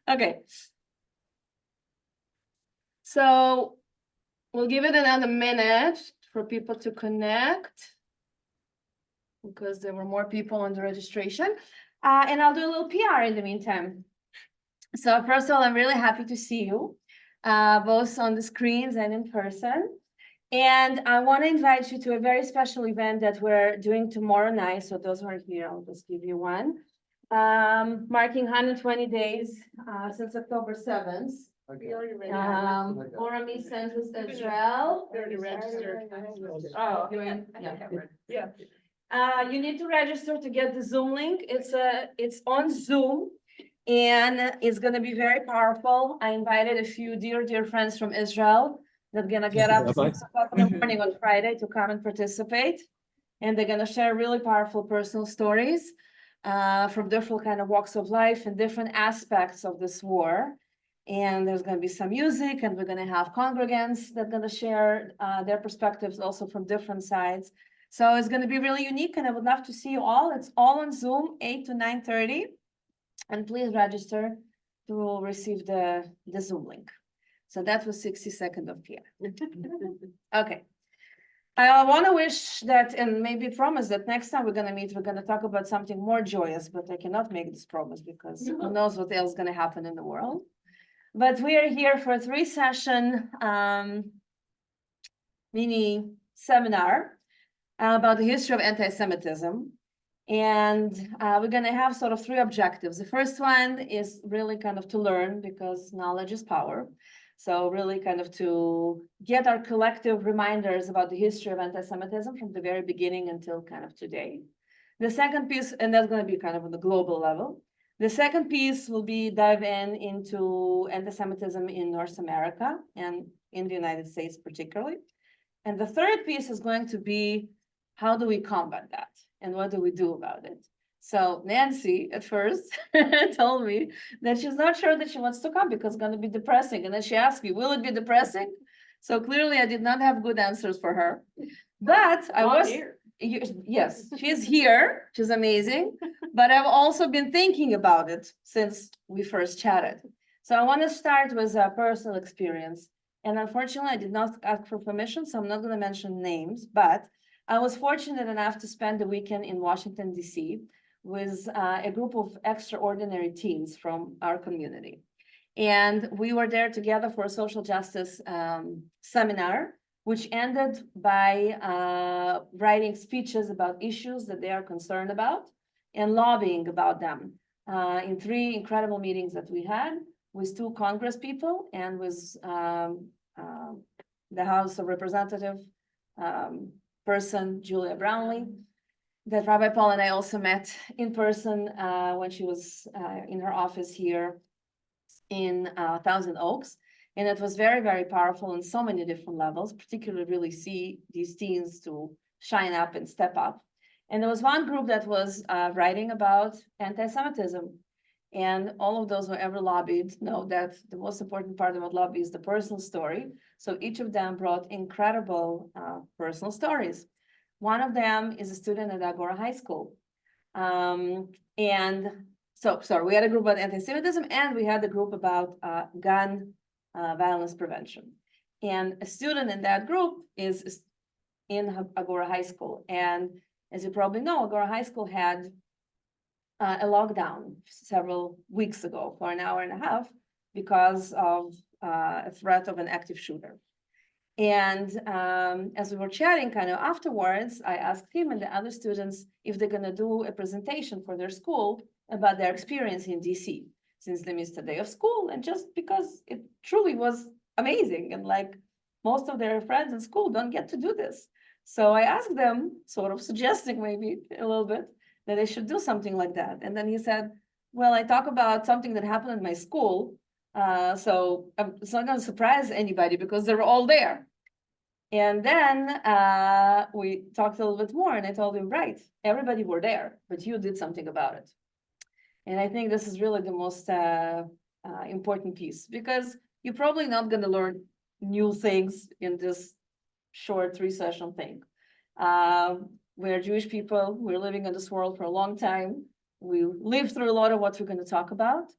Okay. So we'll give it another minute for people to connect because there were more people on the registration. And I'll do a little PR in the meantime. So first of all, I'm really happy to see you, both on the screens and in person. And I want to invite you to a very special event that we're doing tomorrow night. So those who are here, I'll just give you one. Marking 120 days since October 7th. Okay. Orami Census Israel. Already registered. Oh, yeah. You need to register to get the Zoom link. It's on Zoom. And it's going to be very powerful. I invited a few dear friends from Israel that are going to get up at 6 o'clock in the morning on Friday to come and participate. And they're going to share really powerful personal stories from different kind of walks of life and different aspects of this war. And there's going to be some music, and we're going to have congregants that are going to share their perspectives also from different sides. So it's going to be really unique, and I would love to see you all. It's all on Zoom, 8 to 9:30. And please register to receive the Zoom link. So that was 60 seconds of PR. Okay. I want to wish that, and maybe promise that next time we're going to meet, we're going to talk about something more joyous, but I cannot make this promise because who knows what else is going to happen in the world. But we are here for a 3-session mini seminar about the history of anti-Semitism. And we're going to have sort of 3 objectives. The first one is really kind of to learn, because knowledge is power. So really kind of to get our collective reminders about the history of anti-Semitism from the very beginning until kind of today. The second piece, and that's going to be kind of on the global level. The second piece will be dive into anti-Semitism in North America and in the United States particularly. And the third piece is going to be, how do we combat that? And what do we do about it? So Nancy at first told me that she's not sure that she wants to come because it's going to be depressing. And then she asked me, will it be depressing? So clearly I did not have good answers for her. But I was here. Yes, she's here. She's amazing. But I've also been thinking about it since we first chatted. So I want to start with a personal experience. And unfortunately, I did not ask for permission, so I'm not going to mention names, but I was fortunate enough to spend the weekend in Washington, D.C. with a group of extraordinary teens from our community. And we were there together for a social justice seminar, which ended by writing speeches about issues that they are concerned about and lobbying about them in 3 incredible meetings that we had with 2 Congress people and with the House of Representatives person, Julia Brownlee, that Rabbi Paul and I also met in person when she was in her office here in Thousand Oaks. And it was very powerful on so many different levels, particularly really see these teens to shine up and step up. And there was one group that was writing about anti-Semitism. And all of those who ever lobbied know that the most important part about lobby is the personal story. So each of them brought incredible personal stories. One of them is a student at Agora High School. And so, sorry, we had a group about anti-Semitism and we had a group about gun violence prevention. And a student in that group is in Agora High School. And as you probably know, Agora High School had a lockdown several weeks ago for an hour and a half because of a threat of an active shooter. And as we were chatting kind of afterwards, I asked him and the other students if they're going to do a presentation for their school about their experience in DC since they missed a day of school, and just because it truly was amazing. And like most of their friends in school don't get to do this. So I asked them, sort of suggesting maybe a little bit, that they should do something like that. And then he said, well, I talk about something that happened in my school. So it's not going to surprise anybody because they were all there. And then we talked a little bit more and I told him, right, everybody were there, but you did something about it. And I think this is really the most important piece, because you're probably not going to learn new things in this short 3-session thing. We're Jewish people. We're living in this world for a long time. We lived through a lot of what we're going to talk about.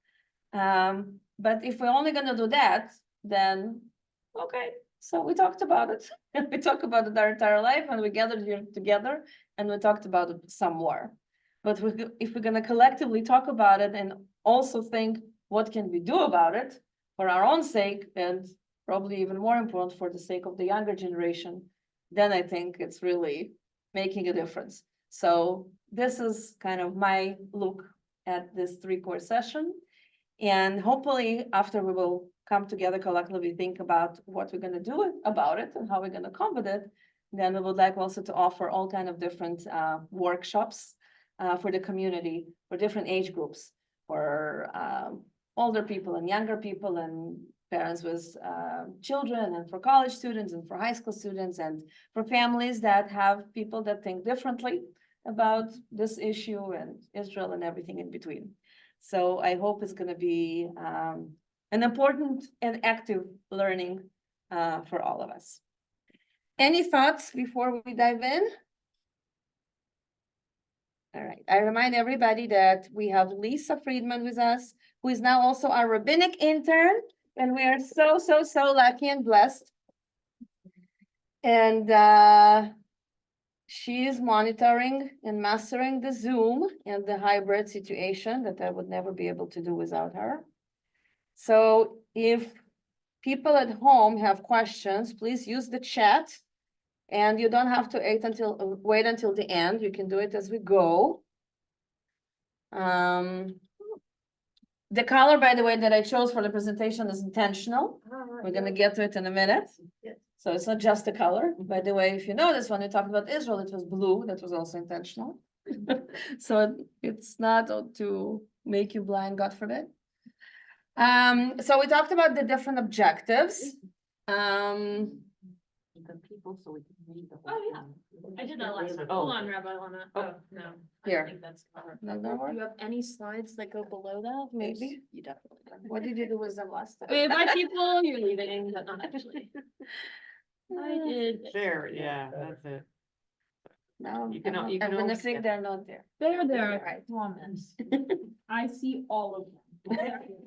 But if we're only gonna do that, then, okay, so we talked about it. We talked about it our entire life, and we gathered here together, and we talked about it some more. But if we're gonna collectively talk about it and also think, what can we do about it for our own sake, and probably even more important, for the sake of the younger generation, then I think it's really making a difference. So this is kind of my look at this 3-course session. And hopefully after we will come together collectively, think about what we're gonna do about it and how we're gonna combat it. Then we would like also to offer all kind of different workshops for the community, for different age groups, for older people and younger people and parents with children, and for college students and for high school students, and for families that have people that think differently about this issue and Israel and everything in between. So I hope it's gonna be an important and active learning for all of us. Any thoughts before we dive in? All right, I remind everybody that we have Lisa Friedman with us, who is now also our rabbinic intern, and we are so, so, so lucky and blessed. And she is monitoring and mastering the Zoom and the hybrid situation that I would never be able to do without her. So if people at home have questions, please use the chat. And you don't have to wait until the end. You can do it as we go. The color, by the way, that I chose for the presentation is intentional. We're gonna get to it in a minute. So it's not just the color. By the way, if you notice, when we talked about Israel, it was blue. That was also intentional. So it's not to make you blind, God forbid. So we talked about the different objectives. The people, so we can read the Oh, whole yeah. thing. I did that last time. Oh. Hold on, Rabbi Lana. Oh, no. I Here. don't think that's covered. No, no Do more? you have any slides that go below that? Maybe. You definitely. What did you do with them last time? We invite people, you're leaving, but not actually. I did. There, yeah, that's it. No, You can- I'm you can gonna always think get- they're not there. They're Right. there, I promise. I see all of them.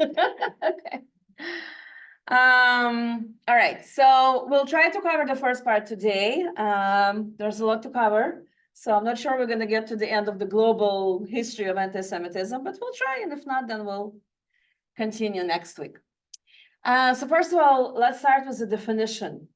Okay. All right, so we'll try to cover the first part today. There's a lot to cover, so I'm not sure we're gonna get to the end of the global history of anti-Semitism, but we'll try, and if not, then we'll continue next week. So first of all, let's start with the definition.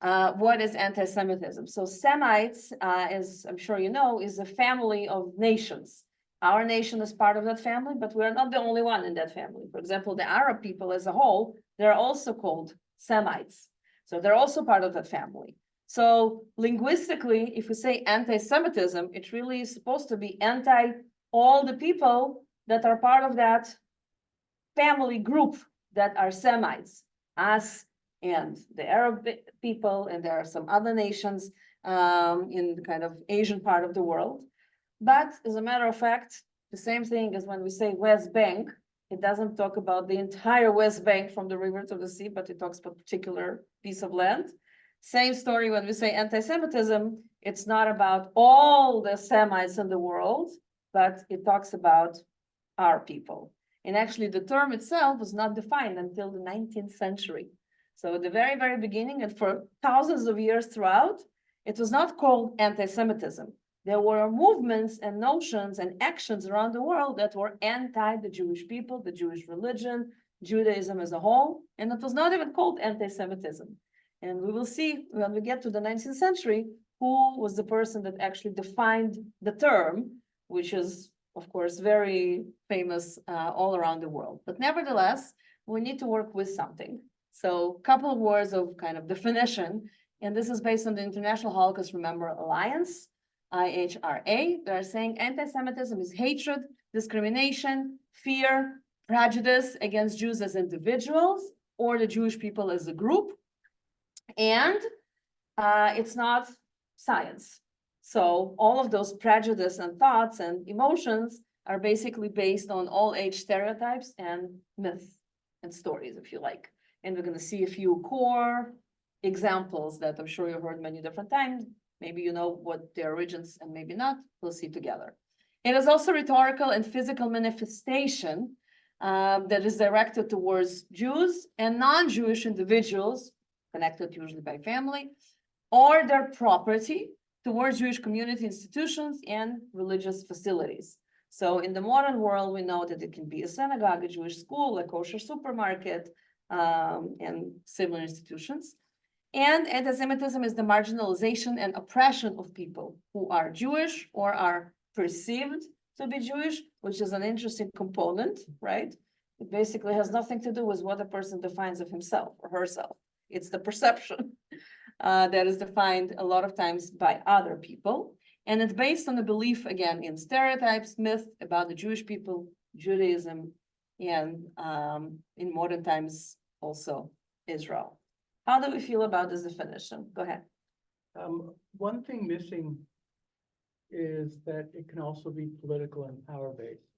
What is anti-Semitism? So Semites, as I'm sure you know, is a family of nations. Our nation is part of that family, but we're not the only one in that family. For example, the Arab people as a whole, they're also called Semites. So they're also part of that family. So linguistically, if we say anti-Semitism, it really is supposed to be anti all the people that are part of that family group that are Semites, us and the Arab people, and there are some other nations in the kind of Asian part of the world. But as a matter of fact, the same thing as when we say West Bank, it doesn't talk about the entire West Bank from the river to the sea, but it talks about a particular piece of land. Same story when we say anti-Semitism, it's not about all the Semites in the world, but it talks about our people. And actually the term itself was not defined until the 19th century. So at the very, very beginning, and for thousands of years throughout, it was not called anti-Semitism. There were movements and notions and actions around the world that were anti the Jewish people, the Jewish religion, Judaism as a whole, and it was not even called anti-Semitism. And we will see when we get to the 19th century, who was the person that actually defined the term, which is, of course, very famous all around the world. But nevertheless, we need to work with something. So a couple of words of kind of definition, and this is based on the International Holocaust Remember Alliance, IHRA. They're saying anti-Semitism is hatred, discrimination, fear, prejudice against Jews as individuals or the Jewish people as a group. And it's not science. So all of those prejudice and thoughts and emotions are basically based on all age stereotypes and myths and stories, if you like. And we're going to see a few core examples that I'm sure you've heard many different times. Maybe you know what their origins and maybe not. We'll see together. It is also rhetorical and physical manifestation that is directed towards Jews and non-Jewish individuals, connected usually by family, or their property towards Jewish community institutions and religious facilities. So in the modern world, we know that it can be a synagogue, a Jewish school, a kosher supermarket, and similar institutions. And anti-Semitism is the marginalization and oppression of people who are Jewish or are perceived to be Jewish, which is an interesting component, right? It basically has nothing to do with what a person defines of himself or herself. It's the perception that is defined a lot of times by other people. And it's based on the belief, again, in stereotypes, myth about the Jewish people, Judaism, and in modern times also Israel. How do we feel about this definition? Go ahead. One thing missing is that it can also be political and power-based.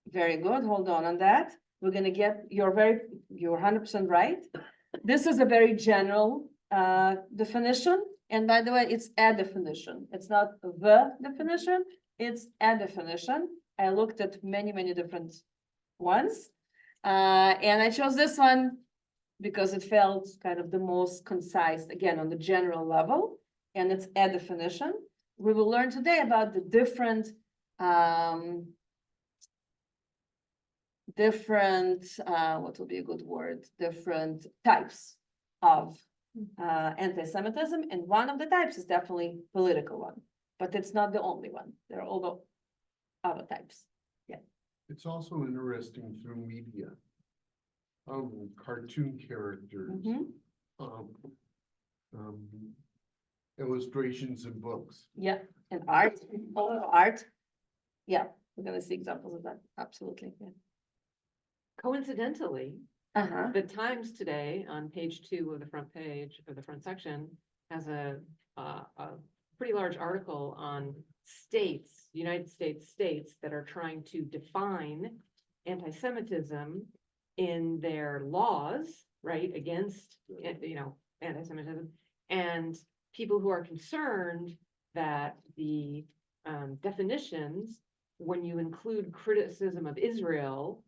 Very good. Hold on that. We're gonna get, you're 100% right. This is a very general definition. And by the way, it's a definition. It's not the definition, it's a definition. I looked at many, many different ones. And I chose this one because it felt kind of the most concise, again, on the general level, and it's a definition. We will learn today about the different what will be a good word, different types of anti-Semitism, and one of the types is definitely political one, but it's not the only one. There are also other types. It's also interesting through media. Cartoon characters, Mhm. illustrations in books. Yeah, and art, all of art. Yeah, we're gonna see examples of that, absolutely, yeah. Coincidentally, Uh-huh, the Times today on page 2 of the front page or the front section has a pretty large article on states, United States states that are trying to define anti-Semitism in their laws, right, against, anti-Semitism, and people who are concerned that the definitions, when you include criticism of Israel,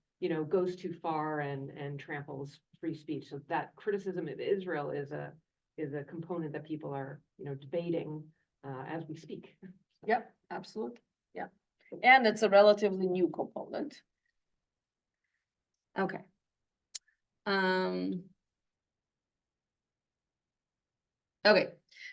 goes too far and tramples free speech. So that criticism of Israel is a component that people are, debating as we speak. yep, absolutely, yeah. And it's a relatively new component. Okay. Okay,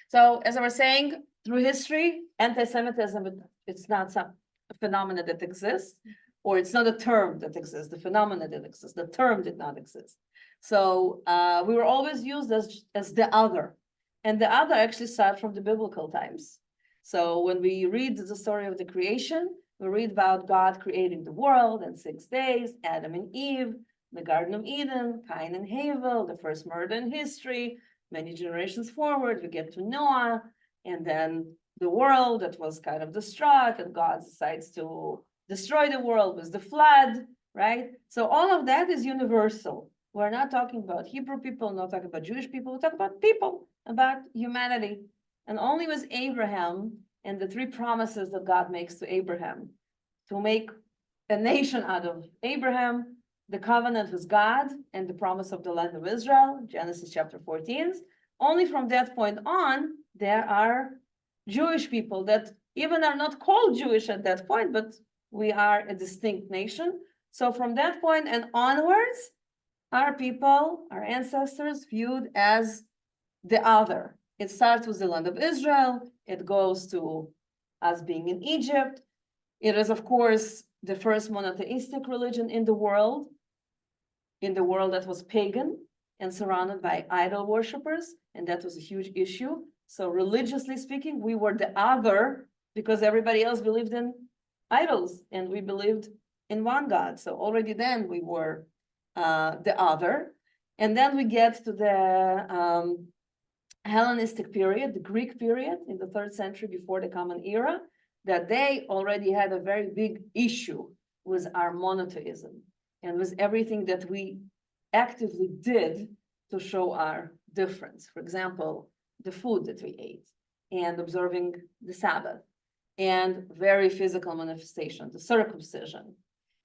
so as I was saying, through history, anti-Semitism, it's not some phenomena that exists, or it's not a term that exists, the phenomena that exists, the term did not exist. So we were always used as the other, and the other actually started from the biblical times. So when we read the story of the creation, we read about God creating the world in 6 days, Adam and Eve, the Garden of Eden, Cain and Havel, the first murder in history. Many generations forward, we get to Noah, and then the world that was kind of distraught, and God decides to destroy the world with the flood, right? So all of that is universal. We're not talking about Hebrew people, not talking about Jewish people, we're talking about people, about humanity. And only with Abraham and the 3 promises that God makes to Abraham to make a nation out of Abraham, the covenant with God, and the promise of the land of Israel, Genesis chapter 14. Only from that point on, there are Jewish people that even are not called Jewish at that point, but we are a distinct nation. So from that point and onwards, our people, our ancestors, viewed as the other. It starts with the land of Israel, it goes to us being in Egypt. It is, of course, the first monotheistic religion in the world that was pagan and surrounded by idol worshippers, and that was a huge issue. So religiously speaking, we were the other because everybody else believed in idols and we believed in one God. So already then we were the other. And then we get to the Hellenistic period, the Greek period in the 3rd century before the Common Era, that they already had a very big issue with our monotheism and with everything that we actively did to show our difference. For example, the food that we ate and observing the Sabbath and very physical manifestation, the circumcision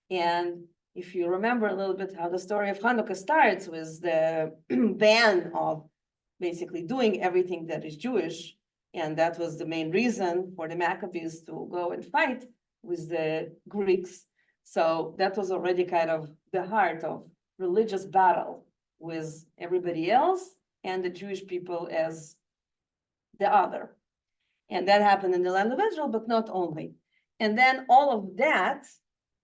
and if you remember a little bit how the story of Hanukkah starts with the ban of basically doing everything that is Jewish. And that was the main reason for the Maccabees to go and fight with the Greeks. So that was already kind of the heart of religious battle with everybody else and the Jewish people as the other. And that happened in the land of Israel, but not only. And then all of that,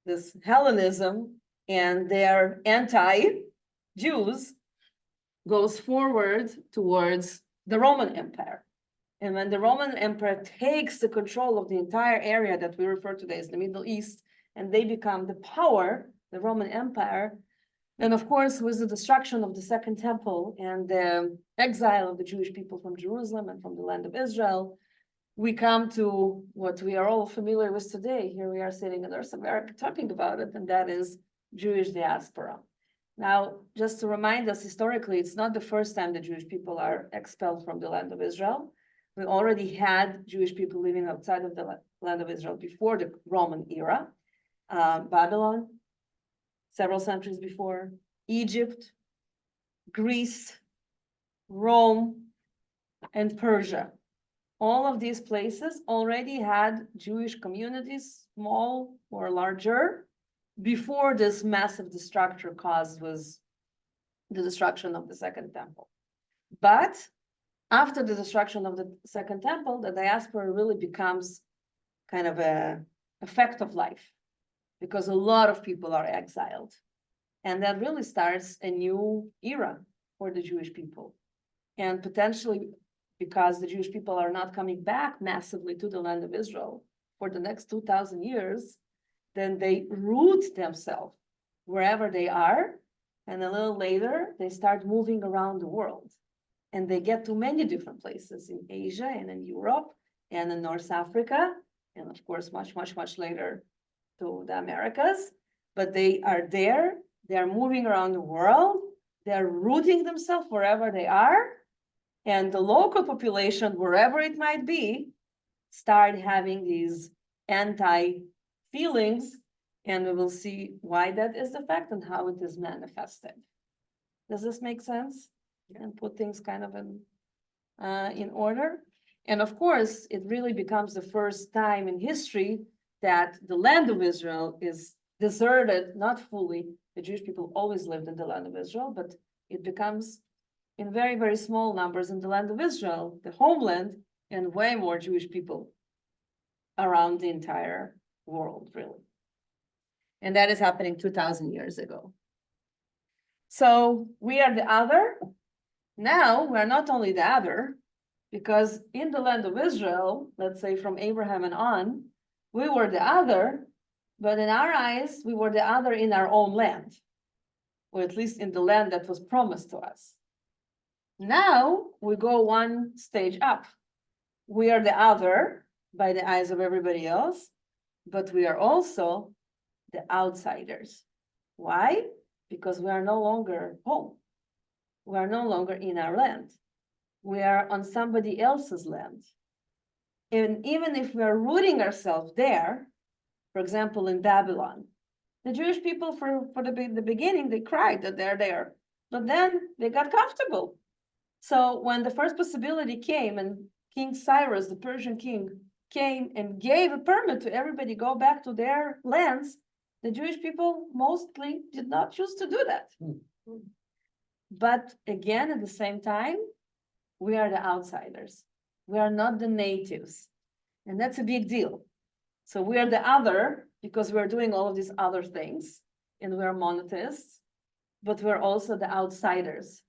this Hellenism and their anti-Jews goes forward towards the Roman Empire. And when the Roman Empire takes the control of the entire area that we refer to today as the Middle East, and they become the power, the Roman Empire, then of course, with the destruction of the Second Temple and the exile of the Jewish people from Jerusalem and from the land of Israel, we come to what we are all familiar with today. Here we are sitting in North America talking about it, and that is Jewish diaspora. Now, just to remind us historically, it's not the first time the Jewish people are expelled from the land of Israel. We already had Jewish people living outside of the land of Israel before the Roman era. Babylon, several centuries before, Egypt, Greece, Rome, and Persia. All of these places already had Jewish communities, small or larger, before this massive destruction caused was the destruction of the Second Temple. But after the destruction of the Second Temple, the diaspora really becomes kind of a fact of life because a lot of people are exiled. And that really starts a new era for the Jewish people. And potentially because the Jewish people are not coming back massively to the land of Israel for the next 2,000 years, then they root themselves wherever they are. And a little later, they start moving around the world. And they get to many different places in Asia and in Europe and in North Africa. And of course, much, much, much later to the Americas. But they are there, they are moving around the world, they're rooting themselves wherever they are. And the local population, wherever it might be, start having these anti-feelings, and we will see why that is the fact and how it is manifested. Does this make sense? And put things kind of in order. And of course, it really becomes the first time in history that the land of Israel is deserted, not fully. The Jewish people always lived in the land of Israel, but it becomes in very, very small numbers in the land of Israel, the homeland, and way more Jewish people around the entire world, really. And that is happening 2,000 years ago. So we are the other. Now we're not only the other, because in the land of Israel, let's say from Abraham and on, we were the other, but in our eyes, we were the other in our own land, or at least in the land that was promised to us. Now we go one stage up. We are the other by the eyes of everybody else, but we are also the outsiders. Why? Because we are no longer home. We are no longer in our land. We are on somebody else's land. And even if we are rooting ourselves there, for example, in Babylon, the Jewish people for the beginning, they cried that they're there, but then they got comfortable. So when the first possibility came and King Cyrus, the Persian king, came and gave a permit to everybody go back to their lands, the Jewish people mostly did not choose to do that. But again, at the same time, we are the outsiders. We are not the natives. And that's a big deal. So we are the other because we're doing all of these other things and we're monotheists, but we're also the outsiders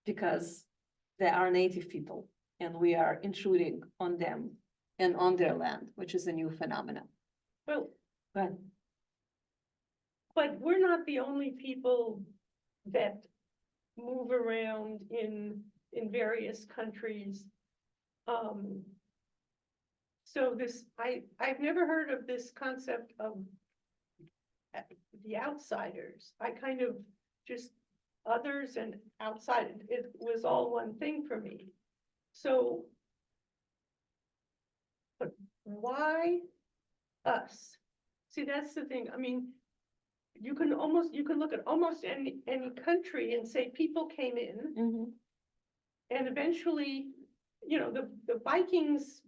because they are native people and we are intruding on them and on their land, which is a new phenomenon. Well, Go ahead. but we're not the only people that move around in various countries. So I've never heard of this concept of the outsiders. I kind of just others and outside, it was all one thing for me. So, but why us? See, that's the thing. I mean, you can look at almost any country and say people came in Mhm. and eventually, the Vikings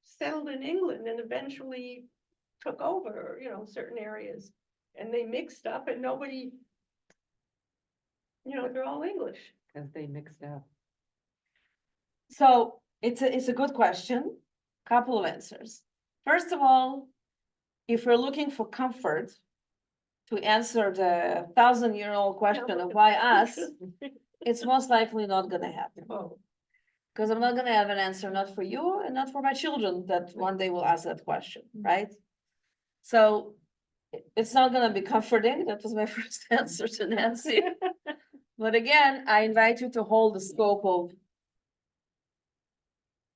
settled in England and eventually took over, certain areas. And they mixed up and nobody, they're all English. Cause they mixed up. So it's a good question. Couple of answers. First of all, if we're looking for comfort to answer the 1,000-year-old question of why us, it's most likely not gonna happen. Oh, Because I'm not gonna have an answer, not for you and not for my children that one day will ask that question, right? So it's not gonna be comforting. That was my first answer to Nancy. But again, I invite you to hold the scope of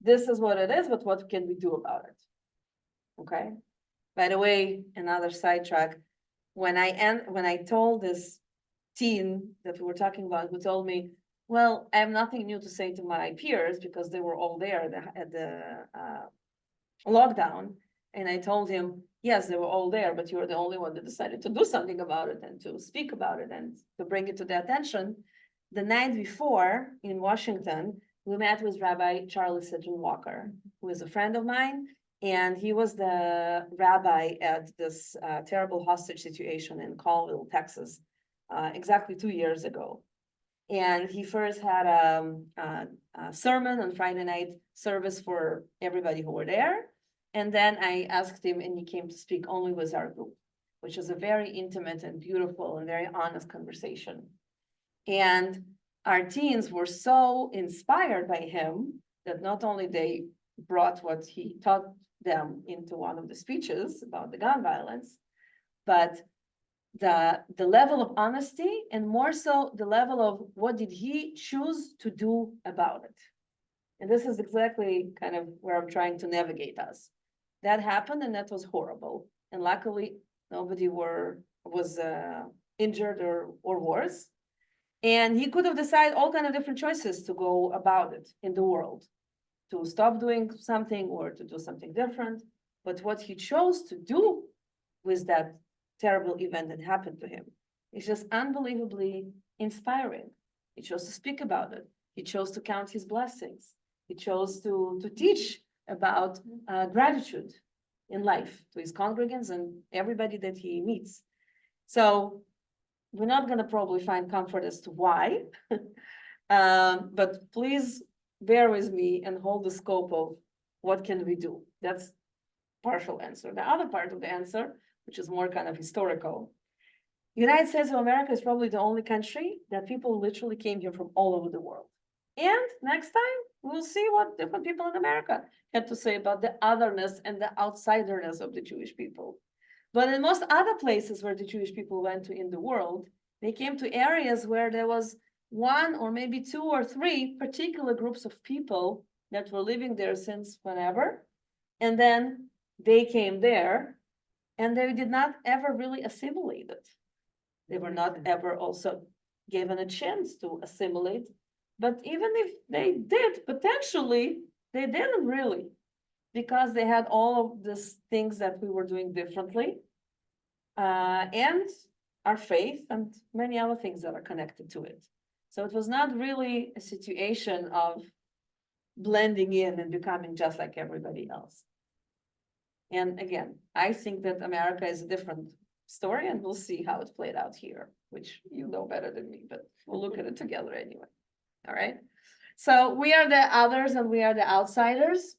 this is what it is, but what can we do about it? Okay? By the way, another sidetrack, when I told this teen that we were talking about, who told me, well, I have nothing new to say to my peers because they were all there at the lockdown. And I told him, yes, they were all there, but you were the only one that decided to do something about it and to speak about it and to bring it to their attention. The night before in Washington, we met with Rabbi Charlie Sidron Walker, who is a friend of mine. And he was the rabbi at this terrible hostage situation in Colville, Texas, exactly 2 years ago. And he first had a sermon on Friday night service for everybody who were there. And then I asked him, and he came to speak only with our group, which was a very intimate and beautiful and very honest conversation. And our teens were so inspired by him that not only they brought what he taught them into one of the speeches about the gun violence, but the level of honesty and more so the level of what did he choose to do about it. And this is exactly kind of where I'm trying to navigate us. That happened and that was horrible. And luckily nobody was injured or worse. And he could have decided all kind of different choices to go about it in the world, to stop doing something or to do something different. But what he chose to do with that terrible event that happened to him is just unbelievably inspiring. He chose to speak about it. He chose to count his blessings. He chose to teach about gratitude in life to his congregants and everybody that he meets. So we're not going to probably find comfort as to why, but please bear with me and hold the scope of what can we do. That's partial answer. The other part of the answer, which is more kind of historical, United States of America is probably the only country that people literally came here from all over the world. And next time we'll see what different people in America had to say about the otherness and the outsiderness of the Jewish people. But in most other places where the Jewish people went to in the world, they came to areas where there was one or maybe two or three particular groups of people that were living there since whenever. And then they came there and they did not ever really assimilate it. They were not ever also given a chance to assimilate. But even if they did, potentially, they didn't really, because they had all of these things that we were doing differently, and our faith and many other things that are connected to it. So it was not really a situation of blending in and becoming just like everybody else. And again, I think that America is a different story, and we'll see how it played out here, which you know better than me, but we'll look at it together anyway. All right. So we are the others and we are the outsiders.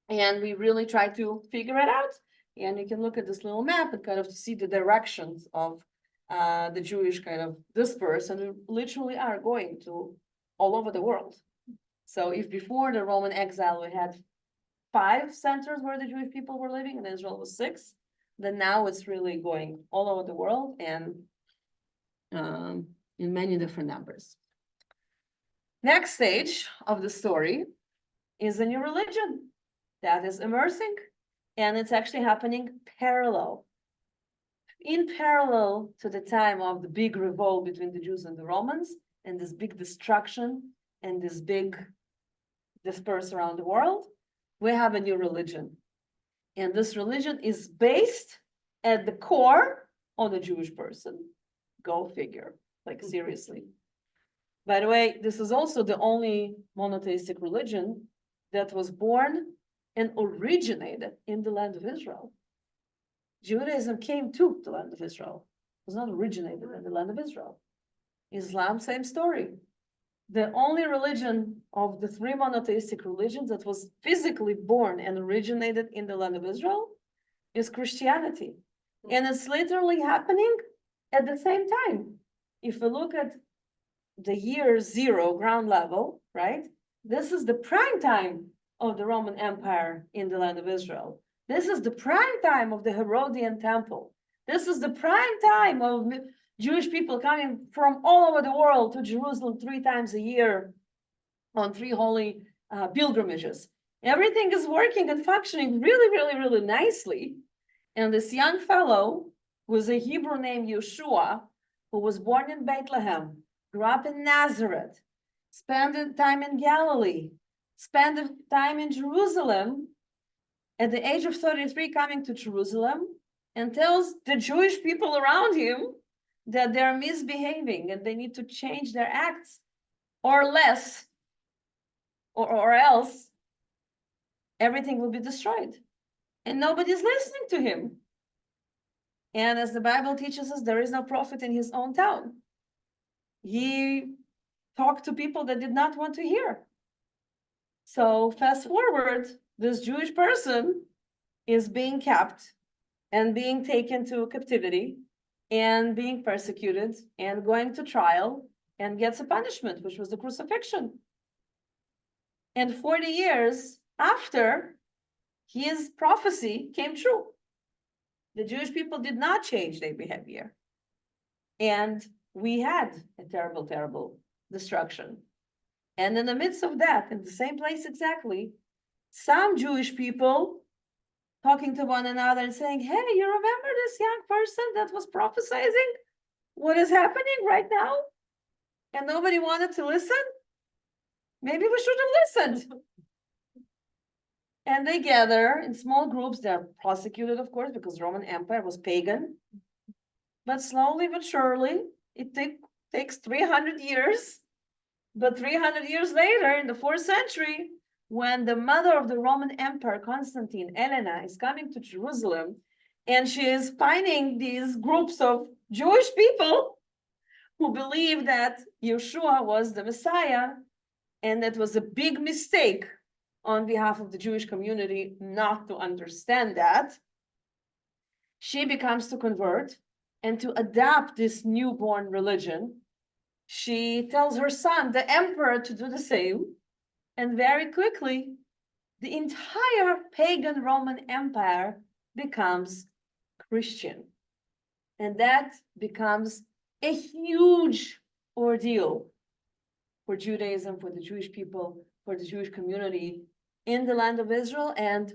And we really try to figure it out. And you can look at this little map and kind of see the directions of the Jewish kind of disperse, and we literally are going to all over the world. So if before the Roman exile, we had 5 centers where the Jewish people were living, and Israel was 6, then now it's really going all over the world and in many different numbers. Next stage of the story is a new religion that is emerging, and it's actually happening in parallel to the time of the big revolt between the Jews and the Romans, and this big destruction and this big disperse around the world. We have a new religion, and this religion is based at the core on a Jewish person. Go figure, like seriously. By the way, this is also the only monotheistic religion that was born and originated in the land of Israel. Judaism came to the land of Israel, it was not originated in the land of Israel. Islam, same story. The only religion of the three monotheistic religions that was physically born and originated in the land of Israel is Christianity. And it's literally happening at the same time. If we look at the year zero, ground level, right? This is the prime time of the Roman Empire in the land of Israel. This is the prime time of the Herodian temple. This is the prime time of Jewish people coming from all over the world to Jerusalem 3 times a year on 3 holy pilgrimages. Everything is working and functioning really, really, really nicely. And this young fellow was a Hebrew named Yeshua, who was born in Bethlehem, grew up in Nazareth, spent time in Galilee, spent time in Jerusalem, at the age of 33 coming to Jerusalem, and tells the Jewish people around him that they're misbehaving and they need to change their acts or less, or else everything will be destroyed. And nobody's listening to him. And as the Bible teaches us, there is no prophet in his own town. He talked to people that did not want to hear. So fast forward, this Jewish person is being kept and being taken to captivity and being persecuted and going to trial and gets a punishment, which was the crucifixion. And 40 years after, his prophecy came true. The Jewish people did not change their behavior. And we had a terrible, terrible destruction. And in the midst of that, in the same place exactly, some Jewish people talking to one another and saying, hey, you remember this young person that was prophesizing what is happening right now? And nobody wanted to listen? Maybe we should have listened. And they gather in small groups. They're prosecuted, of course, because the Roman Empire was pagan. But slowly but surely, it takes 300 years. But 300 years later, in the 4th century, when the mother of the Roman Empire, Constantine, Helena, is coming to Jerusalem, and she is finding these groups of Jewish people who believe that Yeshua was the Messiah, and that was a big mistake on behalf of the Jewish community not to understand that, she becomes to convert and to adopt this newborn religion. She tells her son, the emperor, to do the same. And very quickly, the entire pagan Roman Empire becomes Christian. And that becomes a huge ordeal for Judaism, for the Jewish people, for the Jewish community in the land of Israel and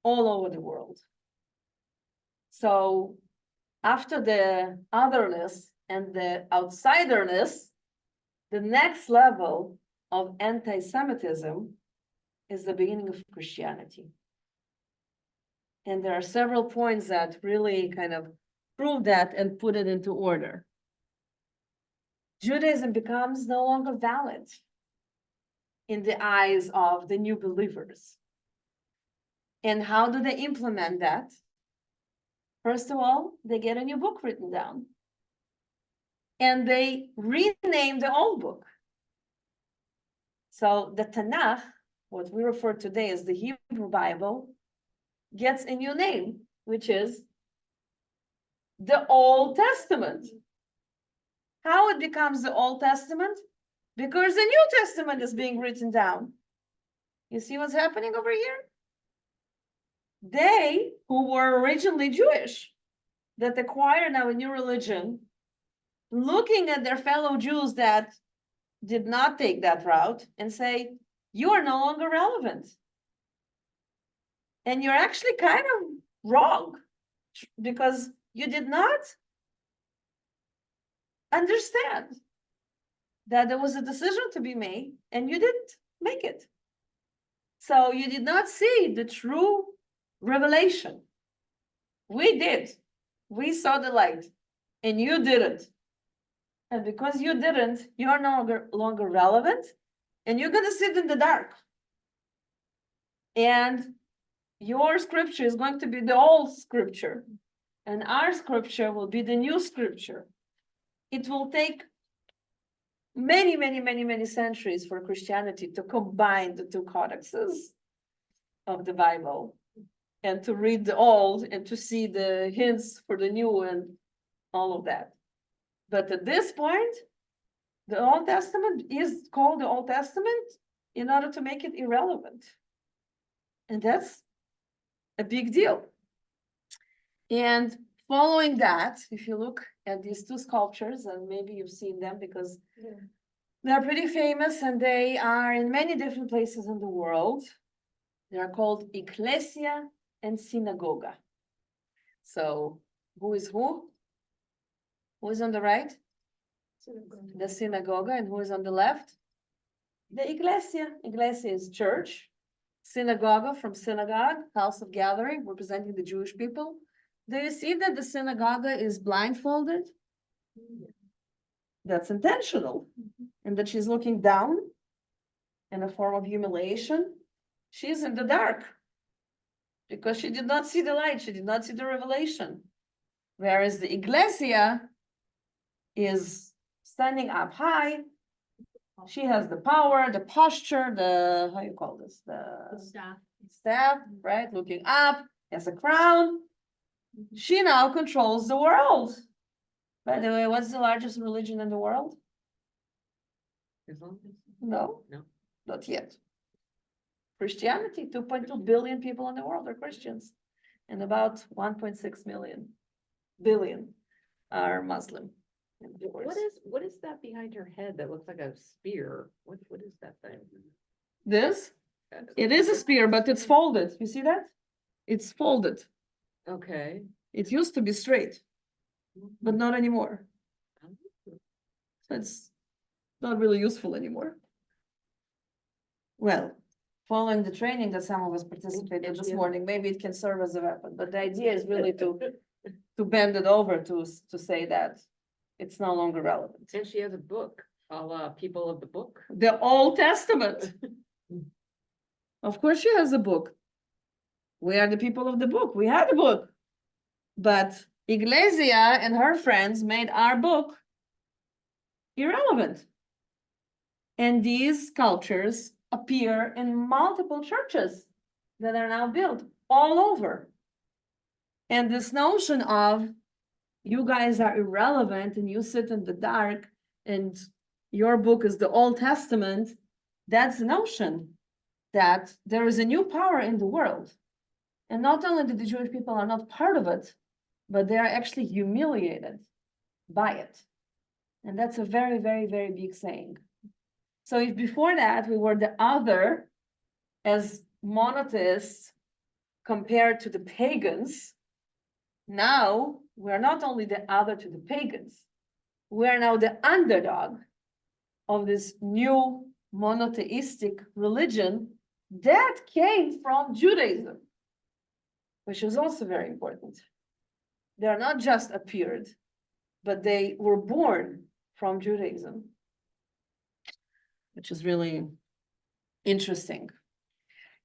all over the world. So after the otherness and the outsiderness, the next level of anti-Semitism is the beginning of Christianity. And there are several points that really kind of prove that and put it into order. Judaism becomes no longer valid in the eyes of the new believers. And how do they implement that? First of all, they get a new book written down. And they rename the old book. So the Tanakh, what we refer today as the Hebrew Bible, gets a new name, which is the Old Testament. How it becomes the Old Testament? Because the New Testament is being written down. You see what's happening over here? They who were originally Jewish, that acquire now a new religion, looking at their fellow Jews that did not take that route and say, you are no longer relevant. And you're actually kind of wrong because you did not understand that there was a decision to be made and you didn't make it. So you did not see the true revelation. We did. we saw the light and you didn't. And because you didn't, you're no longer relevant and you're gonna sit in the dark. And your scripture is going to be the old scripture, and our scripture will be the new scripture. It will take many centuries for Christianity to combine the two codices of the Bible and to read the old and to see the hints for the new and all of that. But at this point, the Old Testament is called the Old Testament in order to make it irrelevant. And that's a big deal. And following that, if you look at these two sculptures, and maybe you've seen them because they're pretty famous and they are in many different places in the world. They are called Ecclesia and Synagoga. So who is who? Who is on the right? The synagogue. And who is on the left? The Ecclesia. Ecclesia is church. Synagogue from synagogue, house of gathering, representing the Jewish people. Do you see that the synagogue is blindfolded? That's intentional. And that she's looking down in a form of humiliation. She's in the dark because she did not see the light. She did not see the revelation. Whereas the Iglesia is standing up high. She has the power, the posture, the, how you call this? The staff, right? Looking up, has a crown. She now controls the world. By the way, what's the largest religion in the world? Islam? No. No. Not yet. Christianity, 2.2 billion people in the world are Christians. And about 1.6 billion are Muslim. And of course, What is that behind her head that looks like a spear? What is that thing? this, it is a spear, but it's folded. You see that? It's folded. Okay. It used to be straight, but not anymore. So it's not really useful anymore. Well, following the training that some of us participated this morning, maybe it can serve as a weapon, but the idea is really to bend it over to say that it's no longer relevant. And she has a book, a la People of the Book. The Old Testament. Of course she has a book. We are the people of the book. We had a book. But Iglesia and her friends made our book irrelevant. And these sculptures appear in multiple churches that are now built all over. And this notion of you guys are irrelevant and you sit in the dark and your book is the Old Testament, that's the notion that there is a new power in the world. And not only that the Jewish people are not part of it, but they are actually humiliated by it. And that's a very big saying. So if before that we were the other as monotheists compared to the pagans, now we're not only the other to the pagans, we're now the underdog of this new monotheistic religion that came from Judaism, which is also very important. They're not just appeared, but they were born from Judaism, which is really interesting.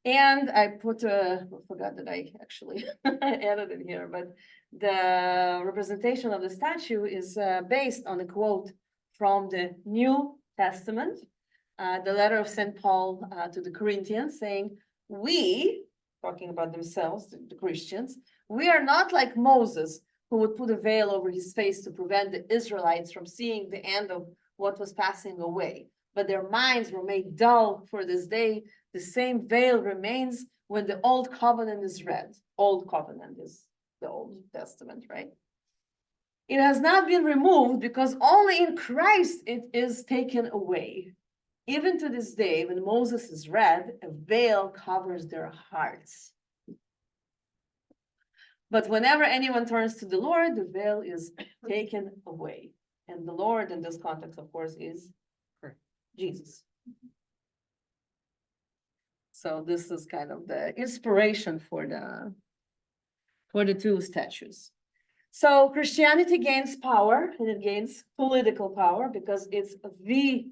And I put I forgot that I actually added it here, but the representation of the statue is based on a quote from the New Testament, the letter of St. Paul to the Corinthians, saying, we, talking about themselves, the Christians, we are not like Moses, who would put a veil over his face to prevent the Israelites from seeing the end of what was passing away. But their minds were made dull for this day. The same veil remains when the old covenant is read. Old covenant is the Old Testament, right? It has not been removed because only in Christ it is taken away. Even to this day, when Moses is read, a veil covers their hearts. But whenever anyone turns to the Lord, the veil is taken away. And the Lord in this context, of course, is Jesus. So this is kind of the inspiration for the two statues. So Christianity gains power, and it gains political power because it's the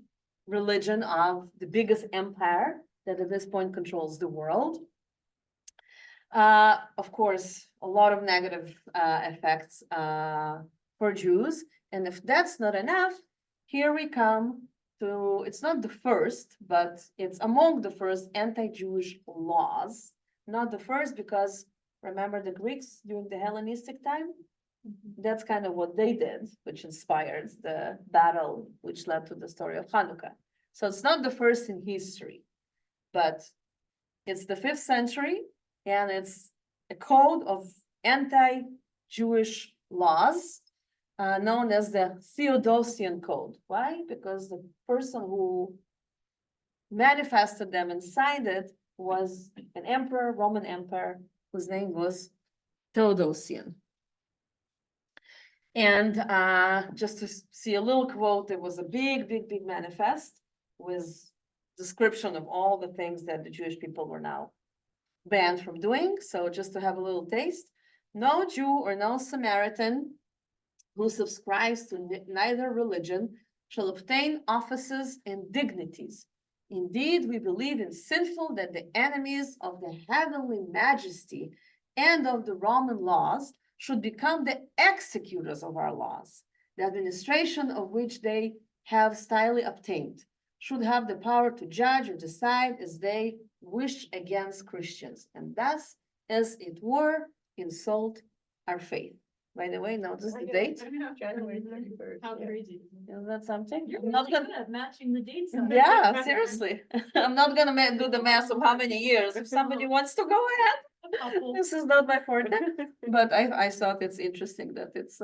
religion of the biggest empire that at this point controls the world. Of course, a lot of negative effects for Jews. And if that's not enough, here we come to, it's not the first, but it's among the first anti-Jewish laws. Not the first because remember the Greeks during the Hellenistic time? That's kind of what they did, which inspired the battle, which led to the story of Hanukkah. So it's not the first in history, but it's the 5th century, and it's a code of anti-Jewish laws known as the Theodosian Code. Why? Because the person who manifested them and signed it was an emperor, Roman emperor, whose name was Theodosian. And just to see a little quote, it was a big manifest with description of all the things that the Jewish people were now banned from doing. So just to have a little taste, no Jew or no Samaritan who subscribes to neither religion shall obtain offices and dignities. Indeed, we believe in sinful that the enemies of the heavenly majesty and of the Roman laws should become the executors of our laws, the administration of which they have stylely obtained, should have the power to judge or decide as they wish against Christians, and thus, as it were, insult our faith. By the way, notice the date. January 31st. How yeah. crazy. Is that something? You're I'm not really gonna, good at matching the dates. on yeah, the seriously. I'm not gonna do the math of how many years. If somebody wants to go ahead, Helpful. this is not my forte. But I thought it's interesting that it's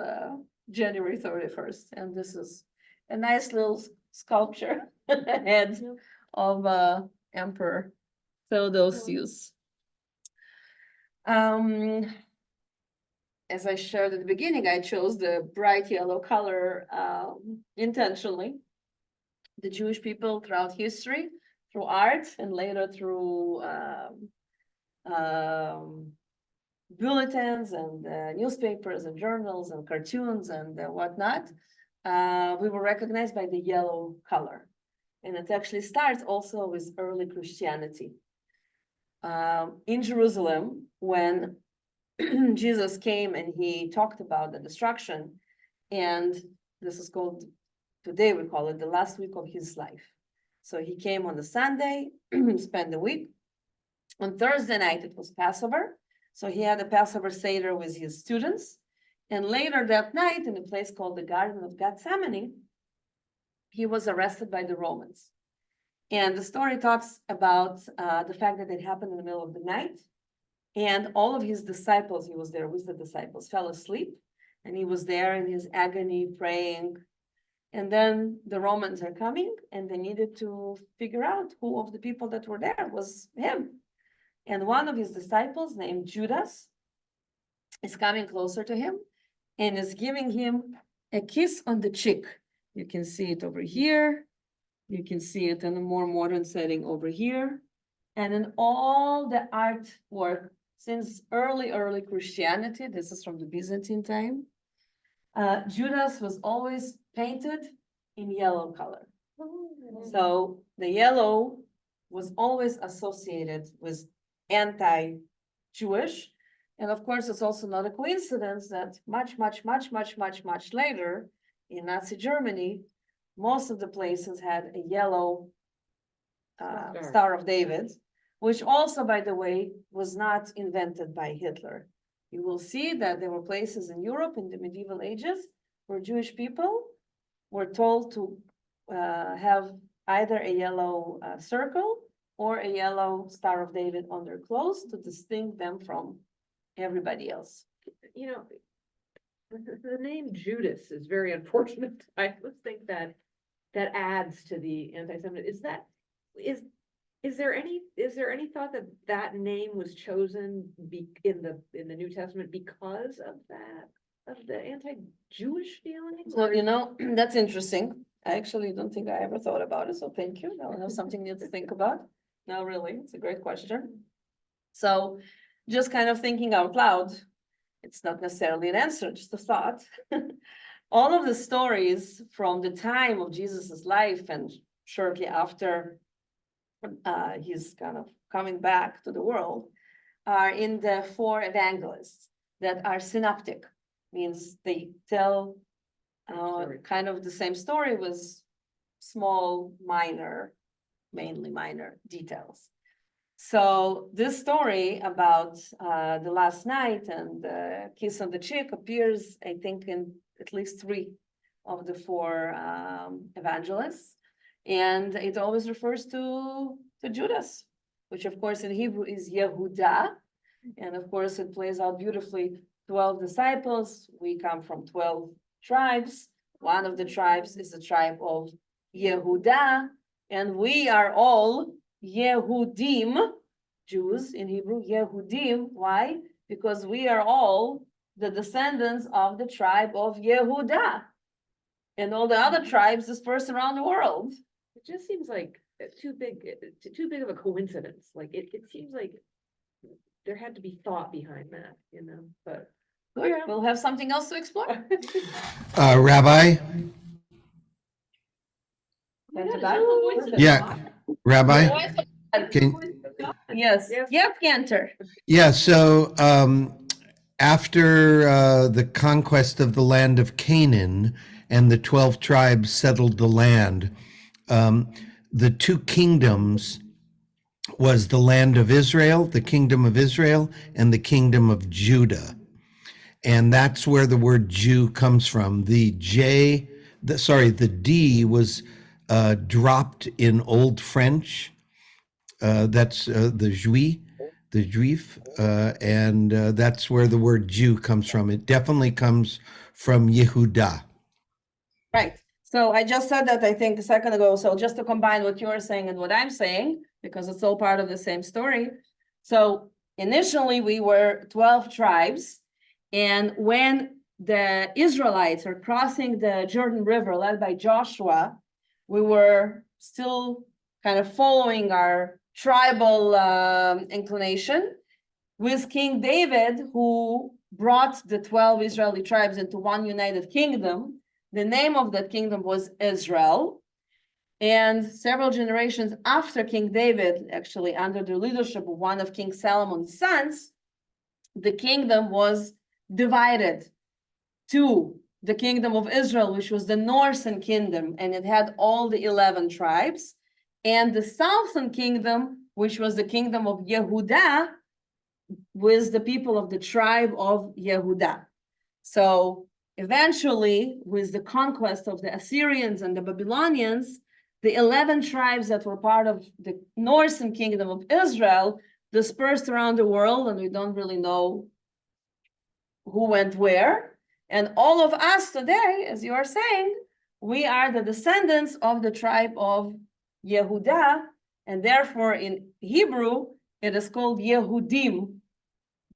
January 31st, and this is a nice little sculpture head of Emperor Theodosius. As I shared at the beginning, I chose the bright yellow color intentionally. The Jewish people throughout history, through art and later through bulletins and newspapers and journals and cartoons and whatnot, we were recognized by the yellow color. And it actually starts also with early Christianity. In Jerusalem, when Jesus came and he talked about the destruction, and this is called, today we call it the last week of his life. So he came on the Sunday, spent the week. On Thursday night, it was Passover. So he had a Passover Seder with his students. And later that night, in a place called the Garden of Gethsemane, he was arrested by the Romans. And the story talks about the fact that it happened in the middle of the night. And all of his disciples, he was there with the disciples, fell asleep. And he was there in his agony, praying. And then the Romans are coming, and they needed to figure out who of the people that were there was him. And one of his disciples, named Judas, is coming closer to him and is giving him a kiss on the cheek. You can see it over here. You can see it in a more modern setting over here. And in all the artwork since early Christianity, this is from the Byzantine time, Judas was always painted in yellow color. So the yellow was always associated with anti-Jewish. And of course, it's also not a coincidence that much later in Nazi Germany, most of the places had a yellow Star of David, which also, by the way, was not invented by Hitler. You will see that there were places in Europe in the medieval ages where Jewish people were told to have either a yellow circle or a yellow Star of David on their clothes to distinguish them from everybody else. You know, the name Judas is very unfortunate. I would think that that adds to the anti-Semitism. Is there any thought that that name was chosen in the New Testament because of the anti-Jewish feeling? So, you know, that's interesting. I actually don't think I ever thought about it, so thank you. I'll have something new to think about. No, really, it's a great question. So just kind of thinking out loud, it's not necessarily an answer, just a thought. All of the stories from the time of Jesus's life and shortly after he's kind of coming back to the world are in the four evangelists that are synoptic, means they tell Story. kind of the same story with small, minor, mainly minor details. So this story about the last night and the kiss on the cheek appears, I think, in at least three of the four evangelists. And it always refers to Judas, which of course in Hebrew is Yehuda. And of course it plays out beautifully. 12 disciples, we come from 12 tribes. One of the tribes is the tribe of Yehuda, and we are all Yehudim, Jews in Hebrew, Yehudim. Why? Because we are all the descendants of the tribe of Yehuda. And all the other tribes dispersed around the world. It just seems like too big of a coincidence. Like it seems like there had to be thought behind that, but. Good, Yeah. we'll have something else to explore. Rabbi, That's Yeah, about it's a it. coincidence. Yeah. Rabbi, can, Yes, Yes. yes, Cantor. yeah, so after the conquest of the land of Canaan and the 12 tribes settled the land, the two kingdoms was the land of Israel, the kingdom of Israel, and the kingdom of Judah. And that's where the word Jew comes from. The D was dropped in Old French. That's the Juif, and that's where the word Jew comes from. It definitely comes from Yehuda. Right. So I just said that, I think, a second ago. So just to combine what you're saying and what I'm saying, because it's all part of the same story. So initially we were 12 tribes. And when the Israelites are crossing the Jordan River led by Joshua, we were still kind of following our tribal inclination with King David, who brought the 12 Israeli tribes into one united kingdom. The name of that kingdom was Israel. And several generations after King David, actually under the leadership of one of King Solomon's sons, the kingdom was divided to the kingdom of Israel, which was the northern kingdom, and it had all the 11 tribes, and the southern kingdom, which was the kingdom of Yehuda, with the people of the tribe of Yehuda. So eventually, with the conquest of the Assyrians and the Babylonians, the 11 tribes that were part of the northern kingdom of Israel dispersed around the world, and we don't really know who went where. And all of us today, as you are saying, we are the descendants of the tribe of Yehuda, and therefore in Hebrew, it is called Yehudim,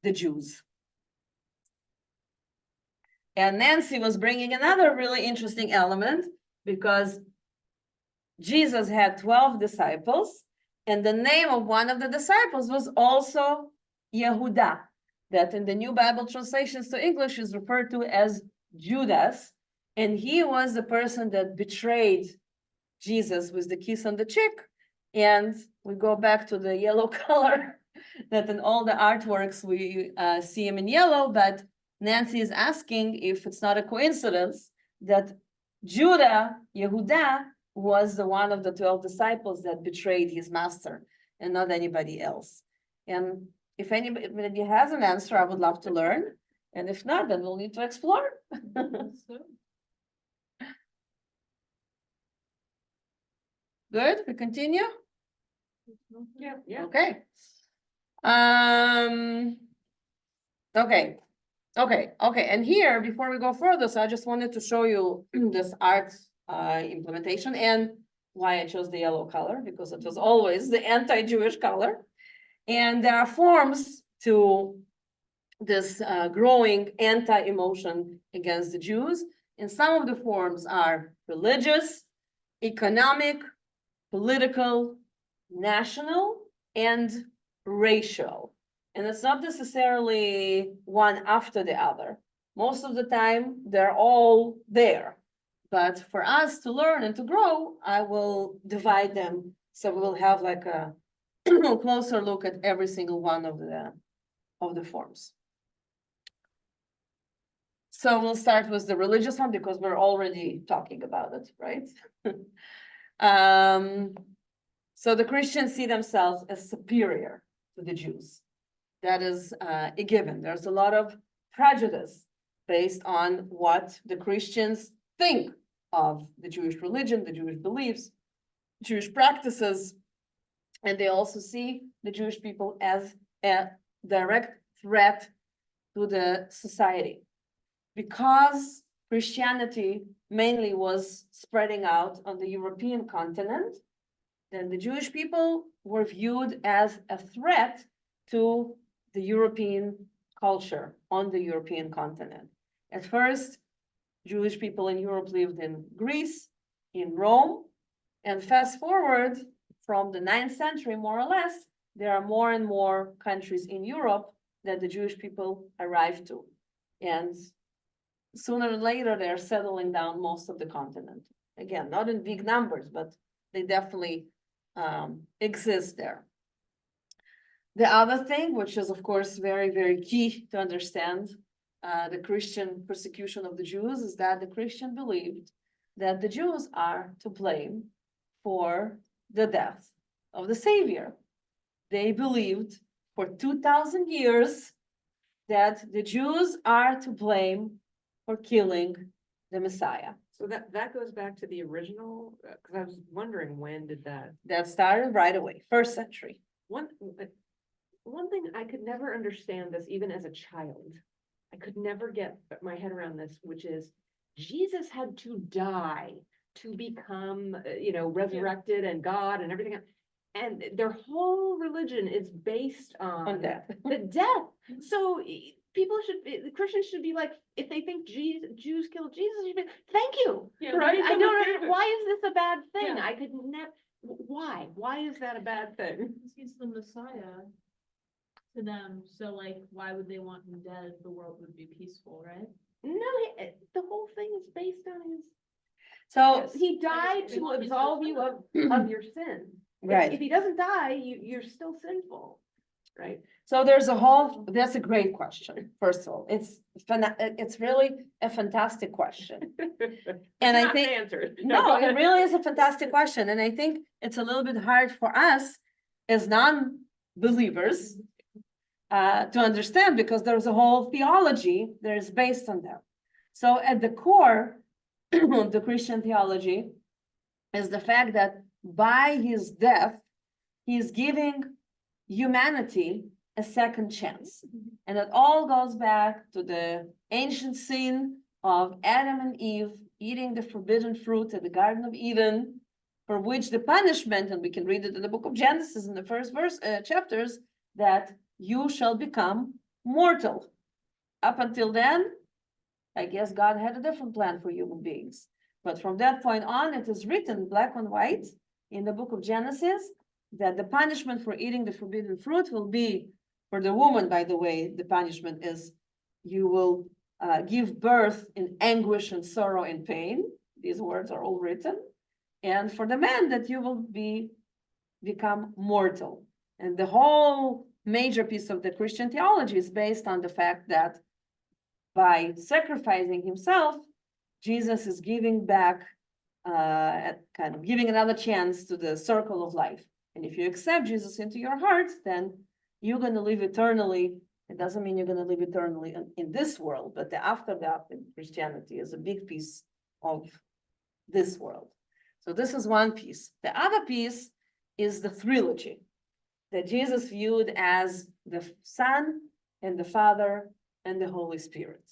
the Jews. And Nancy was bringing another really interesting element, because Jesus had 12 disciples, and the name of one of the disciples was also Yehuda, that in the New Bible translations to English is referred to as Judas, and he was the person that betrayed Jesus with the kiss on the cheek. And we go back to the yellow color, that in all the artworks we see him in yellow, but Nancy is asking if it's not a coincidence that Judah, Yehuda, was the one of the 12 disciples that betrayed his master and not anybody else. And if anybody has an answer, I would love to learn. And if not, then we'll need to explore. Good, we continue? Yeah. Okay. Okay. And here, before we go further, so I just wanted to show you this art implementation and why I chose the yellow color, because it was always the anti-Jewish color. And there are forms to this growing anti-emotion against the Jews. And some of the forms are religious, economic, political, national, and racial. And it's not necessarily one after the other. Most of the time, they're all there. But for us to learn and to grow, I will divide them. So we'll have like a closer look at every single one of the forms. So we'll start with the religious one because we're already talking about it, right? So the Christians see themselves as superior to the Jews. That is a given. There's a lot of prejudice based on what the Christians think of the Jewish religion, the Jewish beliefs, Jewish practices. And they also see the Jewish people as a direct threat to the society. Because Christianity mainly was spreading out on the European continent, then the Jewish people were viewed as a threat to the European culture on the European continent. At first, Jewish people in Europe lived in Greece, in Rome, and fast forward from the 9th century, more or less, there are more and more countries in Europe that the Jewish people arrived to. And sooner or later, they're settling down most of the continent. Again, not in big numbers, but they definitely exist there. The other thing, which is of course very, very key to understand the Christian persecution of the Jews, is that the Christian believed that the Jews are to blame for the death of the Savior. They believed for 2,000 years that the Jews are to blame for killing the Messiah. So that goes back to the original, because I was wondering, when did that? That started right away, 1st century. One thing I could never understand this, even as a child, I could never get my head around this, which is Jesus had to die to become, resurrected and God and everything. And their whole religion is based On on death. the death. So the Christians should be like, if they think Jews killed Jesus, should be, thank you. Yeah, Right? let I them don't prove know, it. why is this a bad thing? Yeah. I could never, why? Why is that a bad thing? He's the Messiah to them, so like, why would they want him dead? The world would be peaceful, right? No, the whole thing is based on his, So, he died They to want his absolve you of your sin. right. If he doesn't die, you're still sinful, right? So that's a great question, first of all. It's really a fantastic question. And I Not think, answered. no, it really is a fantastic question. And I think it's a little bit hard for us as non-believers to understand, because there's a whole theology that is based on that. So at the core of the Christian theology is the fact that by his death, he's giving humanity a second chance. And it all goes back to the ancient sin of Adam and Eve eating the forbidden fruit at the Garden of Eden, for which the punishment, and we can read it in the book of Genesis in the first chapters, that you shall become mortal. Up until then, I guess God had a different plan for human beings. But from that point on, it is written black on white in the book of Genesis that the punishment for eating the forbidden fruit will be, for the woman, by the way, the punishment is you will give birth in anguish and sorrow and pain. These words are all written. And for the man, that you will become mortal. And the whole major piece of the Christian theology is based on the fact that by sacrificing himself, Jesus is giving back, kind of giving another chance to the circle of life. And if you accept Jesus into your heart, then you're going to live eternally. It doesn't mean you're going to live eternally in this world, but the after death in Christianity is a big piece of this world. So this is one piece. The other piece is the trilogy that Jesus viewed as the Son and the Father and the Holy Spirit.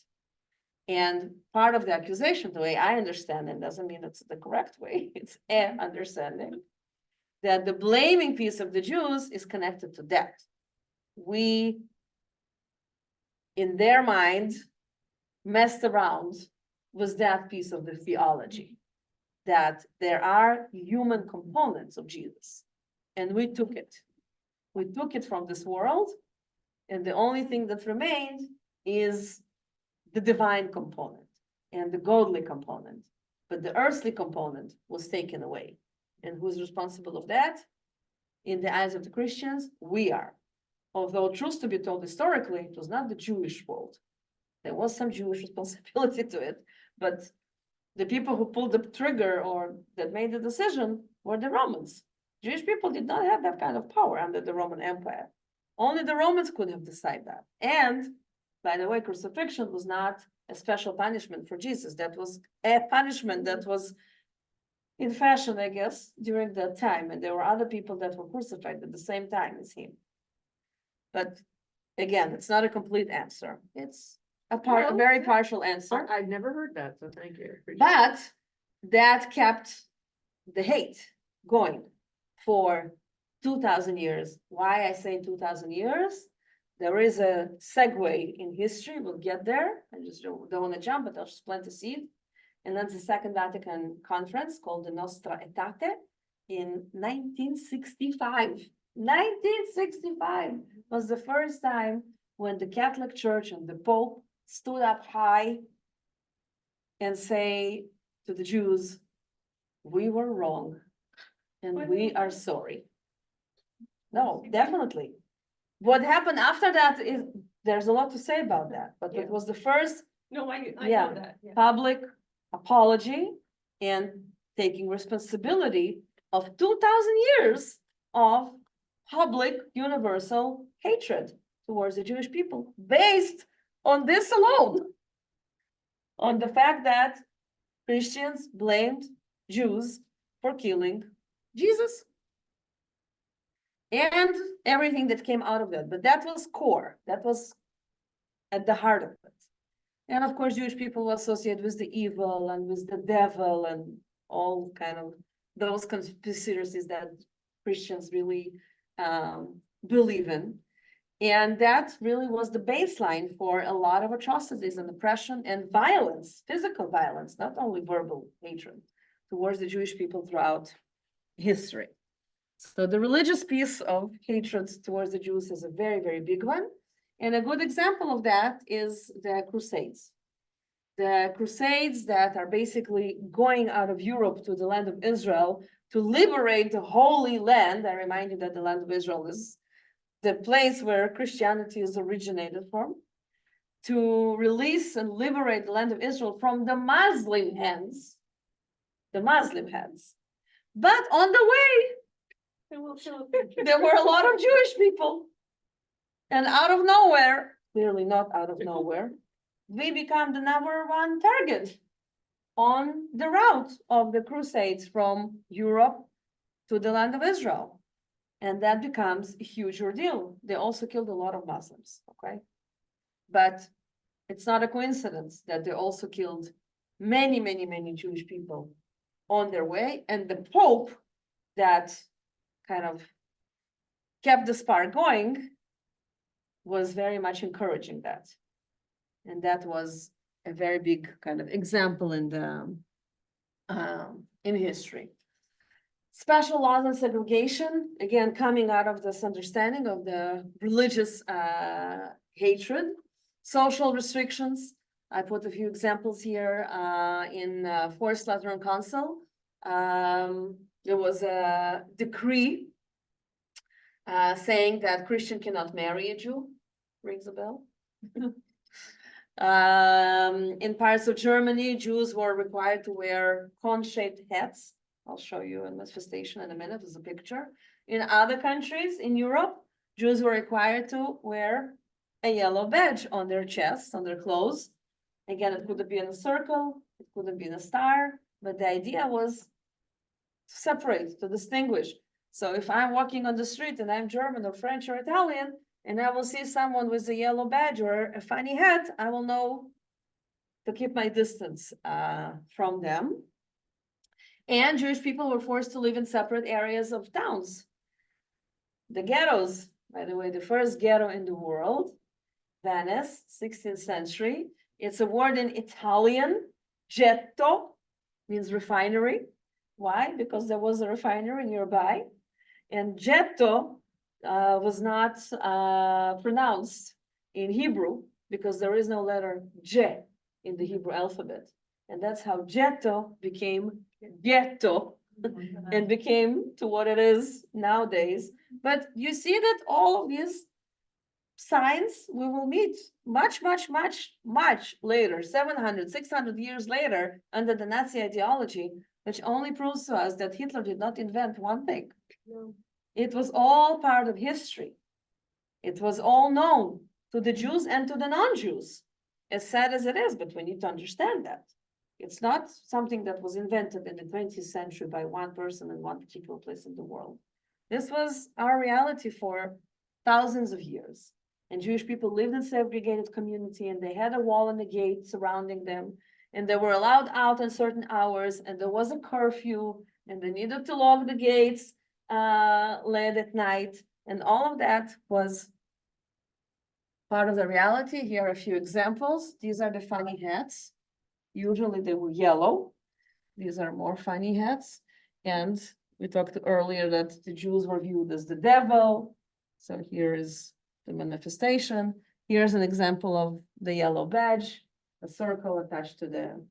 And part of the accusation, the way I understand it, doesn't mean it's the correct way, it's an understanding, that the blaming piece of the Jews is connected to that. We, in their mind, messed around with that piece of the theology, that there are human components of Jesus, and we took it. We took it from this world, And the only thing that remained is the divine component and the godly component. But the earthly component was taken away. And who's responsible of that? In the eyes of the Christians, we are. Although truth to be told historically, it was not the Jewish fault. There was some Jewish responsibility to it, but the people who pulled the trigger or that made the decision were the Romans. Jewish people did not have that kind of power under the Roman Empire. Only the Romans could have decided that. And by the way, crucifixion was not a special punishment for Jesus. That was a punishment that was in fashion, I guess, during that time. And there were other people that were crucified at the same time as him. But again, it's not a complete answer. It's a Well, very partial answer. I've never heard that, so thank you. Appreciate it. But that kept the hate going for 2000 years. Why I say 2000 years? There is a segue in history. We'll get there. I just don't want to jump, but I'll just plant the seed. And that's the Second Vatican Conference called the Nostra Aetate in 1965. 1965 was the first time when the Catholic Church and the Pope stood up high and say to the Jews, we were wrong and we are sorry. No, definitely. What happened after that is, there's a lot to say about that, but it was the first No, I Yeah. know that, yeah. public apology and taking responsibility of 2000 years of public universal hatred towards the Jewish people based on this alone. On the fact that Christians blamed Jews for killing Jesus. And everything that came out of that, but that was core, that was at the heart of it. And of course, Jewish people were associated with the evil and with the devil and all kind of those conspiracies that Christians really believe in. And that really was the baseline for a lot of atrocities and oppression and violence, physical violence, not only verbal hatred towards the Jewish people throughout history. So the religious piece of hatred towards the Jews is a very, very big one. And a good example of that is the Crusades. The Crusades that are basically going out of Europe to the land of Israel to liberate the Holy Land. I remind you that the land of Israel is the place where Christianity is originated from. To release and liberate the land of Israel from the Muslim hands. The Muslim hands. But on the way, there were a lot of Jewish people. And out of nowhere, clearly not out of nowhere, we become the #1 target on the route of the Crusades from Europe to the land of Israel. And that becomes a huge ordeal. They also killed a lot of Muslims, okay? But it's not a coincidence that they also killed many, many, many Jewish people on their way. And the Pope that kind of kept the spark going was very much encouraging that. And that was a very big kind of example in the in history. Special laws on segregation, again, coming out of this understanding of the religious hatred, social restrictions. I put a few examples here in Fourth Lateran Council. There was a decree saying that Christian cannot marry a Jew. Rings a bell. In parts of Germany, Jews were required to wear cone-shaped hats. I'll show you a manifestation in a minute, there's a picture. In other countries in Europe, Jews were required to wear a yellow badge on their chest, on their clothes. Again, it could have been a circle, it could have been a star, but the idea was to separate, to distinguish. So if I'm walking on the street and I'm German or French or Italian, and I will see someone with a yellow badge or a funny hat, I will know to keep my distance from them. And Jewish people were forced to live in separate areas of towns. The ghettos, by the way, the first ghetto in the world, Venice, 16th century. It's a word in Italian, ghetto, means refinery. Why? Because there was a refinery nearby. And ghetto was not pronounced in Hebrew because there is no letter J in the Hebrew alphabet. And that's how ghetto became ghetto and became to what it is nowadays. But you see that all of these signs we will meet much later, 700, 600 years later, under the Nazi ideology, which only proves to us that Hitler did not invent one thing. It was all part of history. It was all known to the Jews and to the non-Jews, as sad as it is, but we need to understand that. It's not something that was invented in the 20th century by one person in one particular place in the world. This was our reality for thousands of years. And Jewish people lived in segregated community, and they had a wall and a gate surrounding them, and they were allowed out on certain hours, and there was a curfew, and they needed to lock the gates late at night, and all of that was part of the reality. Here are a few examples. These are the funny hats. Usually they were yellow. These are more funny hats. And we talked earlier that the Jews were viewed as the devil. So here is the manifestation. Here's an example of the yellow badge, a circle attached to the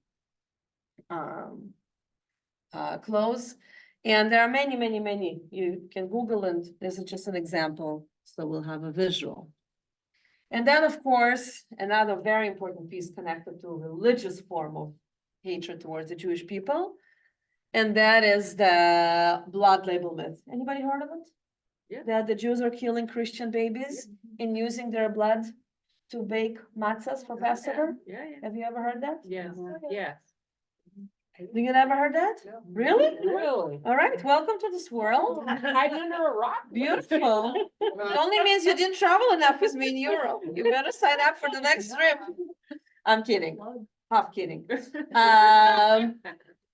clothes. And there are many. You can Google, and this is just an example. So we'll have a visual. And then, of course, another very important piece connected to a religious form of hatred towards the Jewish people. And that is the blood label myth. Anybody heard of it? Yeah. That the Jews are killing Christian babies and using their blood to bake matzahs for Passover? Yeah. Have you ever heard that? Yes, yes. Do you never heard that? Really? Really? All right, welcome to this world. I didn't know a rock. Beautiful. It only means you didn't travel enough with me in Europe. You better sign up for the next trip. I'm kidding, half kidding.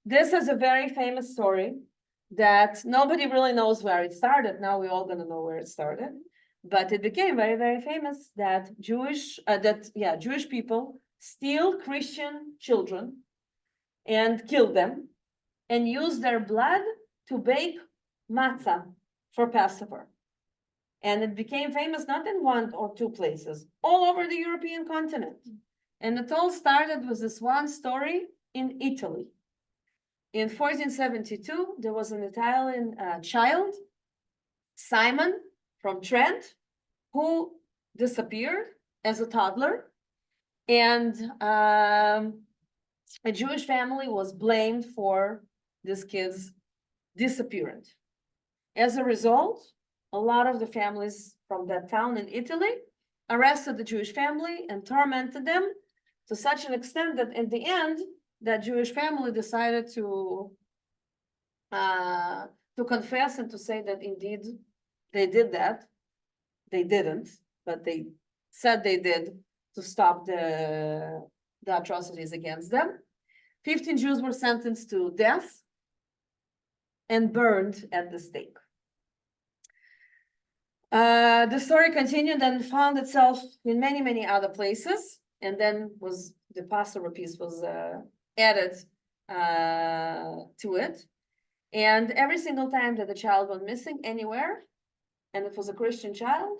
This is a very famous story that nobody really knows where it started. Now we're all gonna know where it started. But it became very famous that Jewish people steal Christian children and kill them and use their blood to bake matzah for Passover. And it became famous not in one or two places, all over the European continent. And it all started with this one story in Italy. In 1472, there was an Italian child, Simon from Trent, who disappeared as a toddler. And a Jewish family was blamed for this kid's disappearance. As a result, a lot of the families from that town in Italy arrested the Jewish family and tormented them to such an extent that in the end, that Jewish family decided to confess and to say that indeed they did that. They didn't, but they said they did to stop the atrocities against them. 15 Jews were sentenced to death and burned at the stake. The story continued and found itself in many other places, and then the Passover piece was added to it. And every single time that the child went missing anywhere, and it was a Christian child,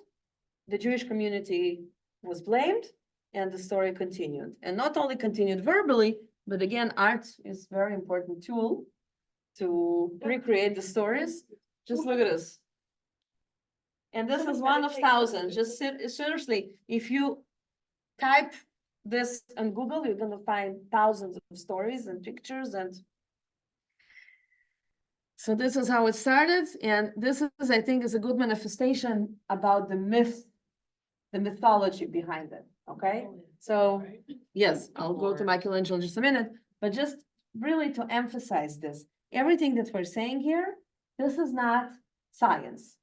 the Jewish community was blamed, and the story continued. And not only continued verbally, but again, art is a very important tool to recreate the stories. Just look at this. And this is one of thousands. Just seriously, if you type this on Google, you're gonna find thousands of stories and pictures. And so this is how it started. And this is, I think, is a good manifestation about the myth, the mythology behind it, okay? So, yes, I'll go to Michelangelo in just a minute, but just really to emphasize this, everything that we're saying here, this is not science.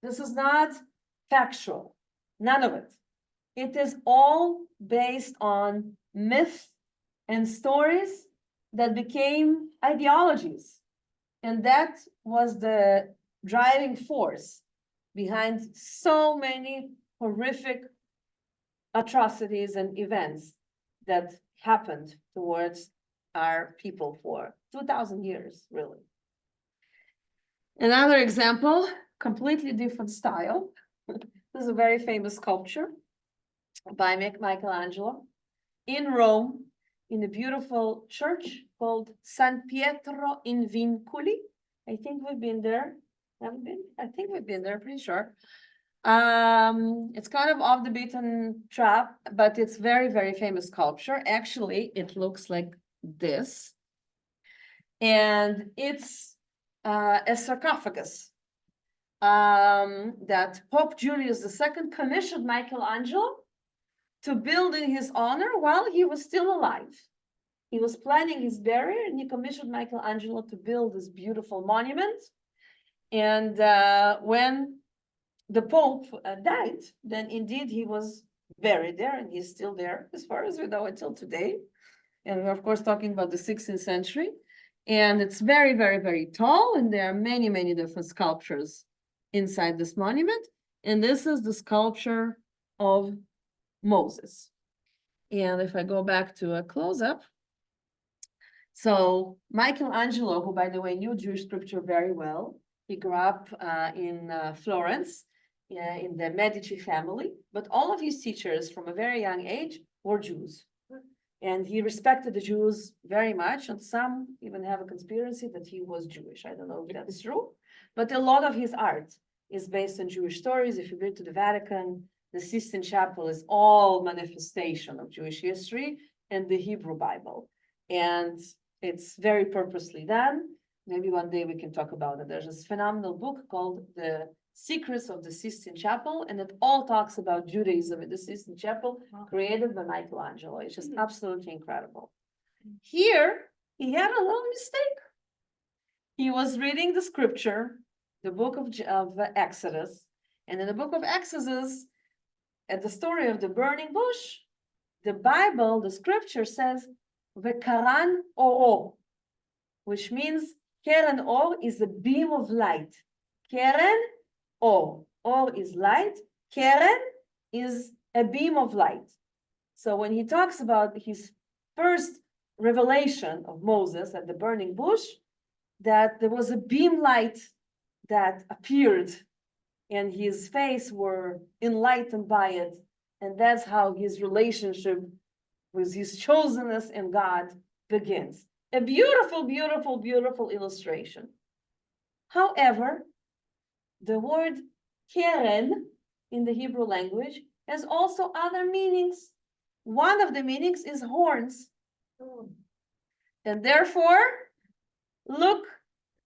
This is not factual, none of it. It is all based on myths and stories that became ideologies. And that was the driving force behind so many horrific atrocities and events that happened towards our people for 2000 years, really. Another example, completely different style. This is a very famous sculpture by Michelangelo in Rome, in a beautiful church called San Pietro in Vinculi. I think we've been there. Haven't been? I think we've been there, pretty sure. It's kind of off the beaten track, but it's very, very famous sculpture. Actually, it looks like this. And it's a sarcophagus that Pope Julius II commissioned Michelangelo to build in his honor while he was still alive. He was planning his burial and he commissioned Michelangelo to build this beautiful monument. And when the Pope died, then indeed he was buried there, and he's still there as far as we know until today. And we're of course talking about the 16th century. And it's very, very, very tall, and there are many, many different sculptures inside this monument. And this is the sculpture of Moses. And if I go back to a close-up, so Michelangelo, who by the way knew Jewish scripture very well, he grew up in Florence, in the Medici family, but all of his teachers from a very young age were Jews. And he respected the Jews very much, and some even have a conspiracy that he was Jewish. I don't know if that's true, but a lot of his art is based on Jewish stories. If you go to the Vatican, the Sistine Chapel is all manifestation of Jewish history and the Hebrew Bible. And it's very purposely done. Maybe one day we can talk about it. There's this phenomenal book called The Secrets of the Sistine Chapel, and it all talks about Judaism in the Sistine Chapel, created by Michelangelo. It's just absolutely incredible. Here, he had a little mistake. He was reading the scripture, the book of Exodus, and in the book of Exodus, at the story of the burning bush, the Bible, the scripture says, "Vekaran oro," which means Keren or is a beam of light. Keren or is light. Keren is a beam of light. So when he talks about his first revelation of Moses at the burning bush, that there was a beam light that appeared and his face were enlightened by it. And that's how his relationship with his chosenness in God begins. A beautiful, beautiful, beautiful illustration. However, the word keren in the Hebrew language has also other meanings. One of the meanings is horns. And therefore, look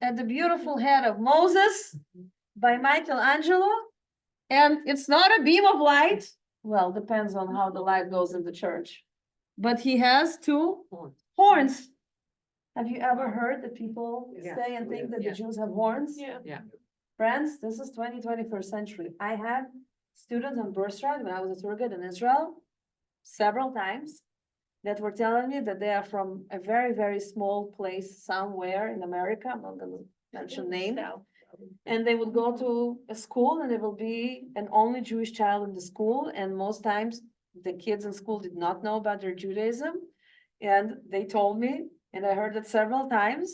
at the beautiful head of Moses by Michelangelo. And it's not a beam of light. Well, depends on how the light goes in the church. But he has two horns. Have you ever heard that people Yeah. say and think that the Yeah. Jews have horns? Yeah. Friends, this is 21st century. I had students on Birthright when I was a tour guide in Israel several times that were telling me that they are from a very, very small place somewhere in America. I'm not going to mention name. South. And they would go to a school and there will be an only Jewish child in the school. And most times the kids in school did not know about their Judaism. And they told me, and I heard it several times,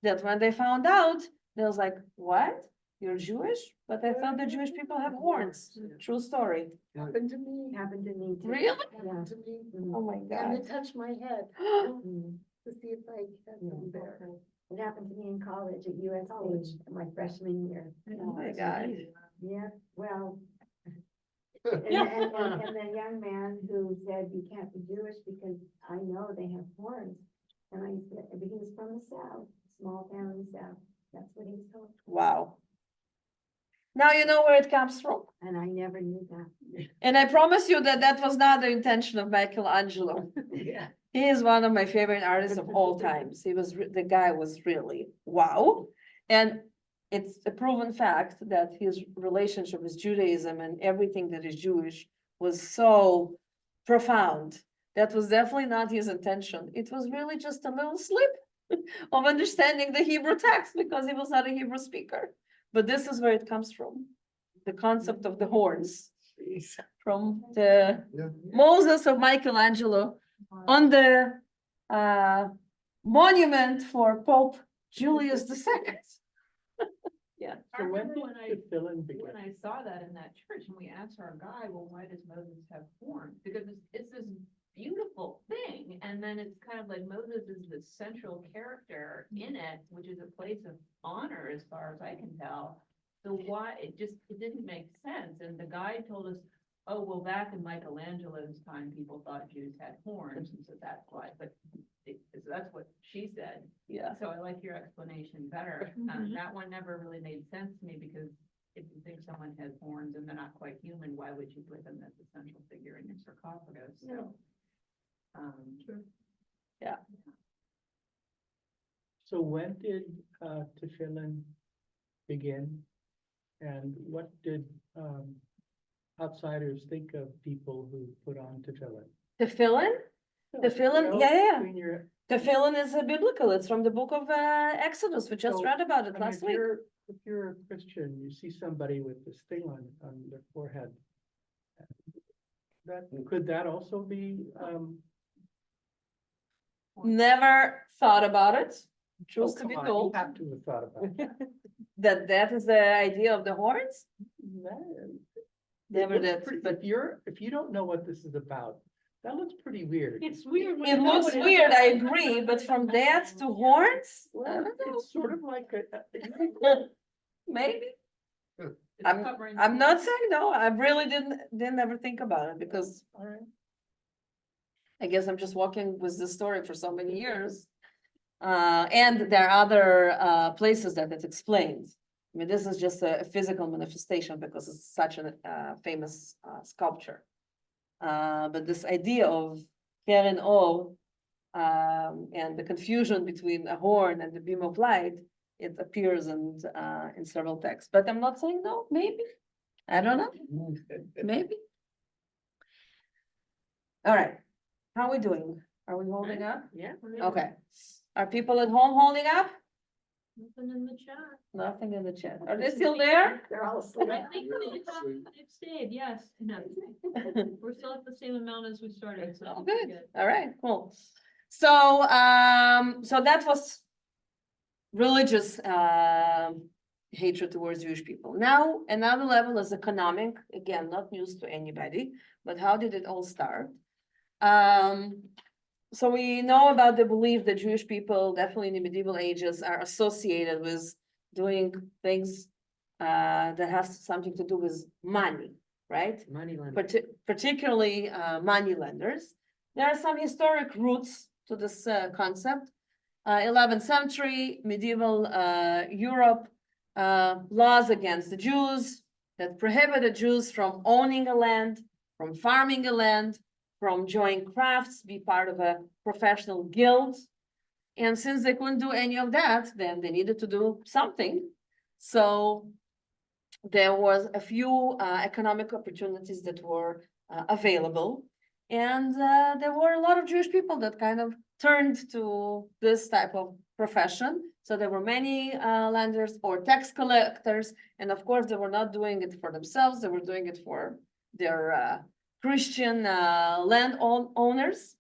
that when they found out, they was like, what? You're Jewish? But I thought the Jewish people have horns. True story. Happened to me. Happened to me too. Really? Happened to me. Oh my And God. they touched my head to see if I had them there. It happened to me in college at USC, my freshman year. Oh my God. Yeah, well. And the young man who said, you can't be Jewish because I know they have horns. And I said, but he was from the South, small town in the South. That's what he was told. Wow. Now you know where it comes from. And I never knew that. And I promise you that that was not the intention of Michelangelo. Yeah. He is one of my favorite artists of all times. He was, the guy was really wow. And it's a proven fact that his relationship with Judaism and everything that is Jewish was so profound. That was definitely not his intention. It was really just a little slip of understanding the Hebrew text because he was not a Hebrew speaker. But this is where it comes from. The concept of the horns from the Yeah. Moses of Michelangelo on the monument for Pope Julius II. Yeah. So when remember did when I- the fill-in begin? When I saw that in that church and we asked our guy, well, why does Moses have horns? Because it's this beautiful thing. And then it's kind of like Moses is the central character in it, which is a place of honor as far as I can tell. So why, it didn't make sense. And the guide told us, oh, well, back in Michelangelo's time, people thought Jews had horns, and so that's why, so that's what she said. Yeah. So I like your explanation better. That one never really made sense to me because if you think someone has horns and they're not quite human, why would you put them as the central figure in your sarcophagus? So. So when did tefillin begin? And what did outsiders think of people who put on tefillin? Tefillin? Tefillin, yeah. When you're, Tefillin is biblical. It's from the book of Exodus. We just So, read about I it mean, last if week. you're a Christian, you see somebody with this thing on their forehead. Could that also be, Never thought about it. Truth to come be on, you told, have to have thought about that that is the idea of the horns. that. Never It looks did, pretty- but if you don't know what this is about, that looks pretty weird. It's weird. when it you know looks what it weird, is. I agree, but from that to horns, I Well, don't know. it's sort of like Maybe. It's I'm- covering I'm not the- saying no. I really didn't ever think about it because all right. I guess I'm just walking with this story for so many years. And there are other places that it's explained. I mean, this is just a physical manifestation because it's such a famous sculpture. But this idea of Keren Or and the confusion between a horn and the beam of light, it appears in several texts. But I'm not saying no, maybe. I don't know, maybe. All right, how are we doing? Are we holding up? Yeah. Okay. Are people at home holding up? Nothing in the chat. Nothing in the chat. Are they still there? They're all asleep. I think they've stayed, yes. No. We're still at the same amount as we started, so. Oh, we're good. All right, cool. So, so that was religious hatred towards Jewish people. Now, another level is economic. Again, not news to anybody, but how did it all start? So we know about the belief that Jewish people, definitely in the medieval ages, are associated with doing things that has something to do with money, right? Money lender. Particularly money lenders. There are some historic roots to this concept. 11th century medieval Europe, laws against the Jews that prohibited Jews from owning a land, from farming a land, from joining crafts, be part of a professional guild. And since they couldn't do any of that, then they needed to do something. So there was a few economic opportunities that were available. And there were a lot of Jewish people that kind of turned to this type of profession. So there were many lenders or tax collectors. And of course, they were not doing it for themselves. They were doing it for their Christian owners.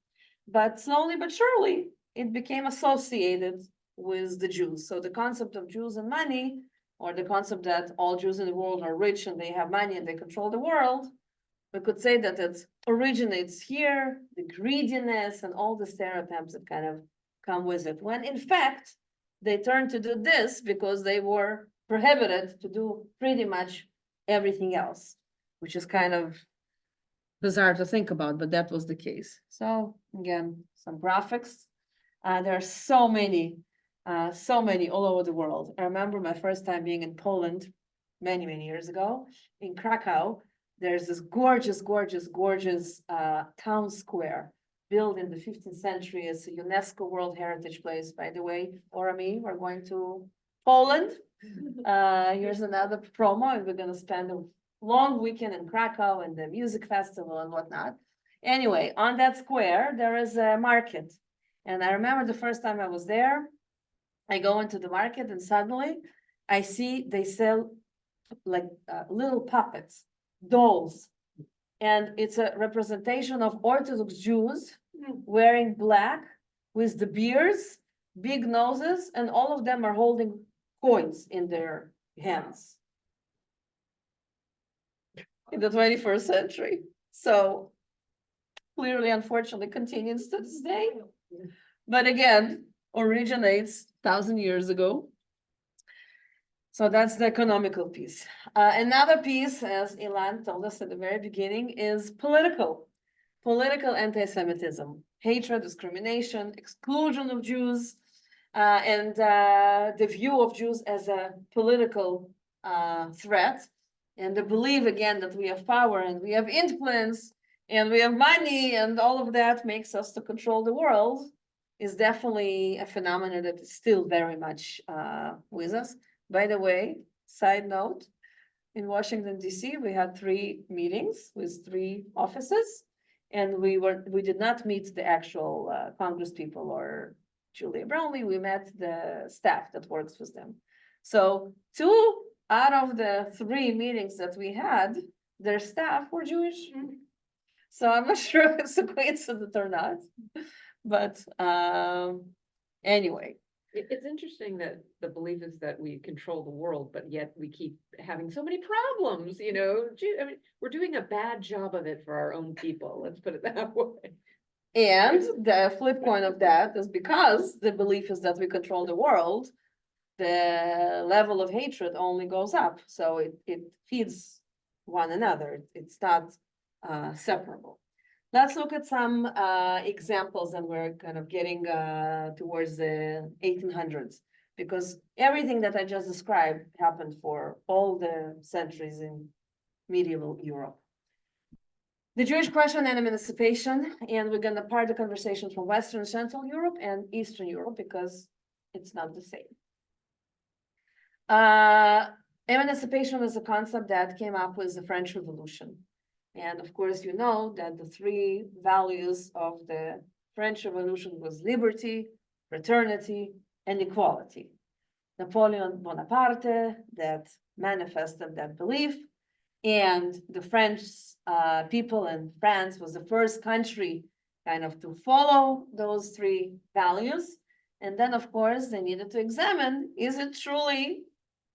But slowly but surely, it became associated with the Jews. So the concept of Jews and money, or the concept that all Jews in the world are rich and they have money and they control the world, we could say that it originates here, the greediness and all the stereotypes that kind of come with it. When in fact, they turned to do this because they were prohibited to do pretty much everything else, which is kind of bizarre to think about, but that was the case. So again, some graphics. There are so many all over the world. I remember my first time being in Poland many, many years ago in Krakow. There's this gorgeous town square built in the 15th century. It's a UNESCO World Heritage Place, by the way. Orami, we're going to Poland. Here's another promo, and we're gonna spend a long weekend in Krakow and the music festival and whatnot. Anyway, on that square, there is a market. And I remember the first time I was there, I go into the market and suddenly I see they sell like little puppets, dolls. And it's a representation of Orthodox Jews wearing black with the beards, big noses, and all of them are holding coins in their hands in the 21st century. So clearly, unfortunately, continues to this day. But again, originates 1,000 years ago. So that's the economical piece. Another piece, as Ilan told us at the very beginning, is political anti-Semitism, hatred, discrimination, exclusion of Jews, and the view of Jews as a political threat, and the belief again that we have power and we have influence and we have money and all of that makes us to control the world is definitely a phenomenon that is still very much with us. By the way, side note, in Washington, D.C., we had 3 meetings with 3 offices, and we did not meet the actual Congress people or Julia Brownlee. We met the staff that works with them. So 2 out of the 3 meetings that we had, their staff were Jewish. So I'm not sure if it's a coincidence or not, but anyway. It's interesting that the belief is that we control the world, but yet we keep having so many problems, you know? I mean, we're doing a bad job of it for our own people, let's put it that way. And the flip point of that is because the belief is that we control the world, the level of hatred only goes up. So it feeds one another. It's not separable. Let's look at some examples, and we're kind of getting towards the 1800s, because everything that I just described happened for all the centuries in medieval Europe. The Jewish question and emancipation, and we're going to part the conversation from Western Central Europe and Eastern Europe because it's not the same. Emancipation is a concept that came up with the French Revolution. And of course, you know that the 3 values of the French Revolution was liberty, fraternity, and equality. Napoleon Bonaparte that manifested that belief, and the French people in France was the first country kind of to follow those 3 values. And then, of course, they needed to examine, is it truly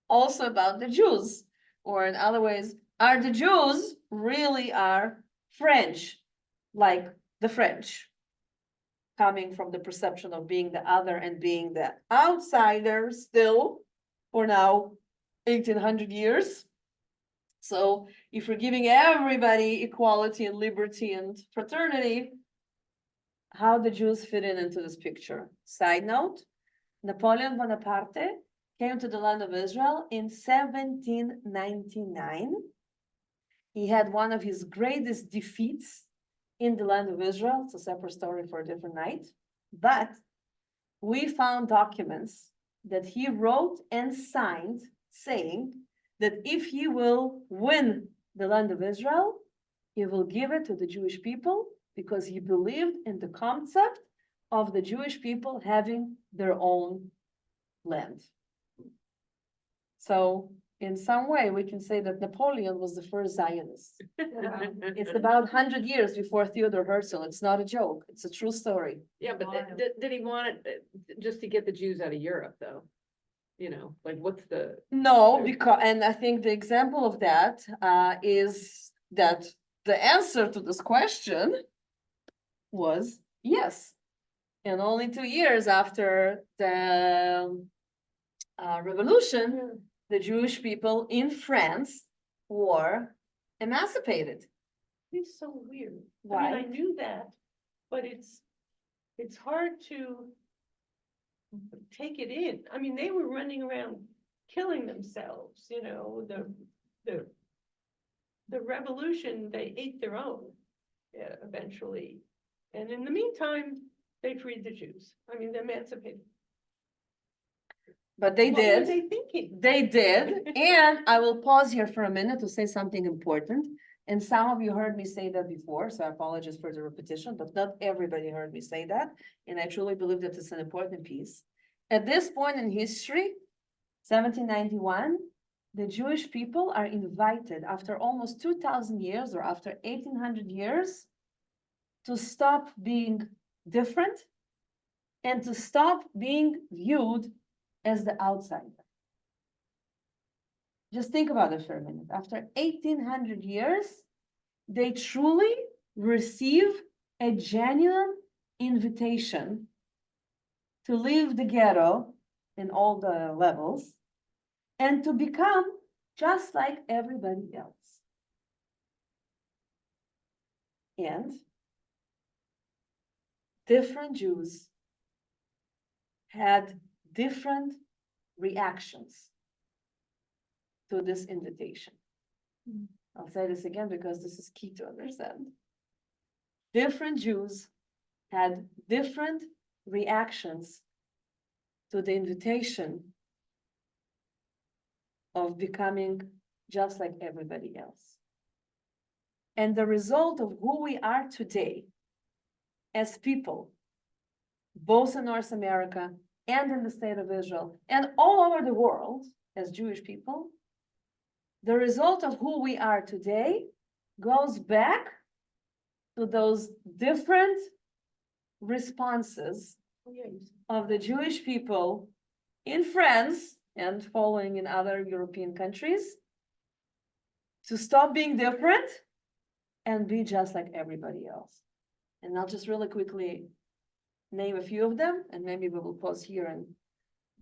also about the Jews? Or in other ways, are the Jews really are French, like the French, coming from the perception of being the other and being the outsider still for now 1800 years. So if we're giving everybody equality and liberty and fraternity, how the Jews fit into this picture? Side note, Napoleon Bonaparte came to the land of Israel in 1799. He had one of his greatest defeats in the land of Israel. It's a separate story for a different night. But we found documents that he wrote and signed saying that if he will win the land of Israel, he will give it to the Jewish people because he believed in the concept of the Jewish people having their own land. So in some way, we can say that Napoleon was the first Zionist. It's about 100 years before Theodor Herzl. It's not a joke. It's a true story. Yeah, but did he want it just to get the Jews out of Europe, though? You know, like what's the? No, because, and I think the example of that is that the answer to this question was yes. And only 2 years after the revolution, the Jewish people in France were emancipated. It's so weird. I Why? mean, I knew that, but it's hard to take it in. I mean, they were running around killing themselves, you know, the revolution, they ate their own eventually. And in the meantime, they freed the Jews. I mean, they emancipated. But they What were did. they thinking? They did. And I will pause here for a minute to say something important. And some of you heard me say that before, so I apologize for the repetition, but not everybody heard me say that. And I truly believe that it's an important piece. At this point in history, 1791, the Jewish people are invited after almost 2,000 years or after 1,800 years to stop being different and to stop being viewed as the outsider. Just think about it for a minute. After 1800 years, they truly receive a genuine invitation to leave the ghetto in all the levels and to become just like everybody else. And different Jews had different reactions to this invitation. I'll say this again because this is key to understand. Different Jews had different reactions to the invitation of becoming just like everybody else. And the result of who we are today as people, both in North America and in the state of Israel and all over the world as Jewish people, the result of who we are today goes back to those different responses of the Jewish people in France and following in other European countries to stop being different and be just like everybody else. And I'll just really quickly name a few of them, and maybe we will pause here and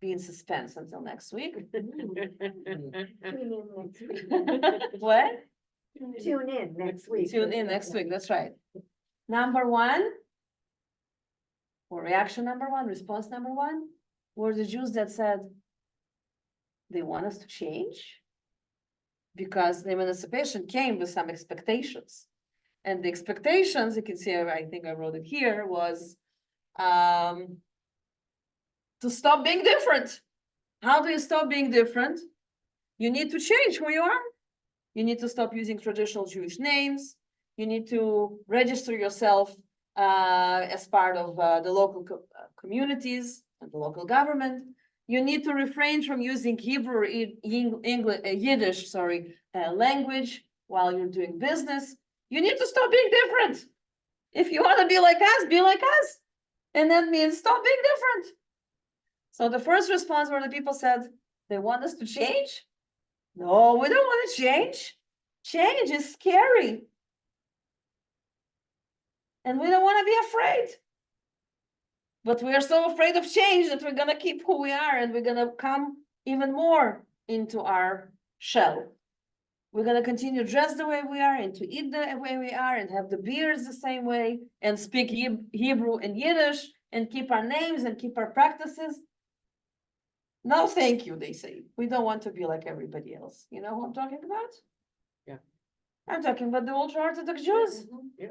be in suspense until next week. Tune in next week. What? Tune in next week. Tune in next week, that's right. Number one, or reaction number one, response number one, were the Jews that said they want us to change because the emancipation came with some expectations. And the expectations, you can see, I think I wrote it here, was to stop being different. How do you stop being different? You need to change who you are. You need to stop using traditional Jewish names. You need to register yourself as part of the local communities and the local government. You need to refrain from using Hebrew or Yiddish, language while you're doing business. You need to stop being different. If you want to be like us, be like us. And that means stop being different. So the first response where the people said, they want us to change? No, we don't want to change. Change is scary. And we don't want to be afraid. But we are so afraid of change that we're going to keep who we are and we're going to come even more into our shell. We're going to continue to dress the way we are and to eat the way we are and have the beers the same way and speak Hebrew and Yiddish and keep our names and keep our practices. No, thank you, they say. We don't want to be like everybody else. You know who I'm talking about? Yeah. I'm talking about the ultra-Orthodox Jews. Yeah.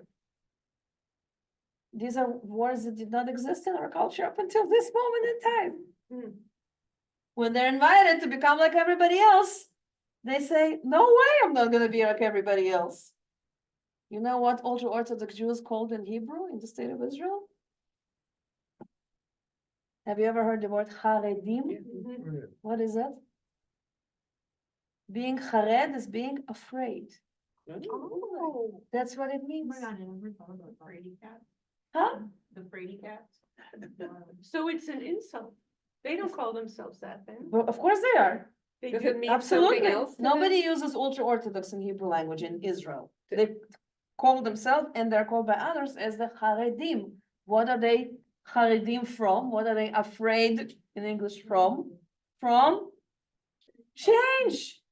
These are words that did not exist in our culture up until this moment in time. When they're invited to become like everybody else, they say, no way, I'm not going to be like everybody else. You know what ultra-Orthodox Jews called in Hebrew in the state of Israel? Have you ever heard the word Haredim? What is it? Being Hared is being afraid. Oh, That's what it means. I never thought about Brady cat. Huh? The Brady cats. so it's an insult. They don't call themselves that then. Well, of course they are. They Does do. it mean Absolutely. something else to them? Nobody uses ultra-Orthodox in Hebrew language in Israel. They call themselves and they're called by others as the Haredim. What are they Haredim from? What are they afraid in English from? From change.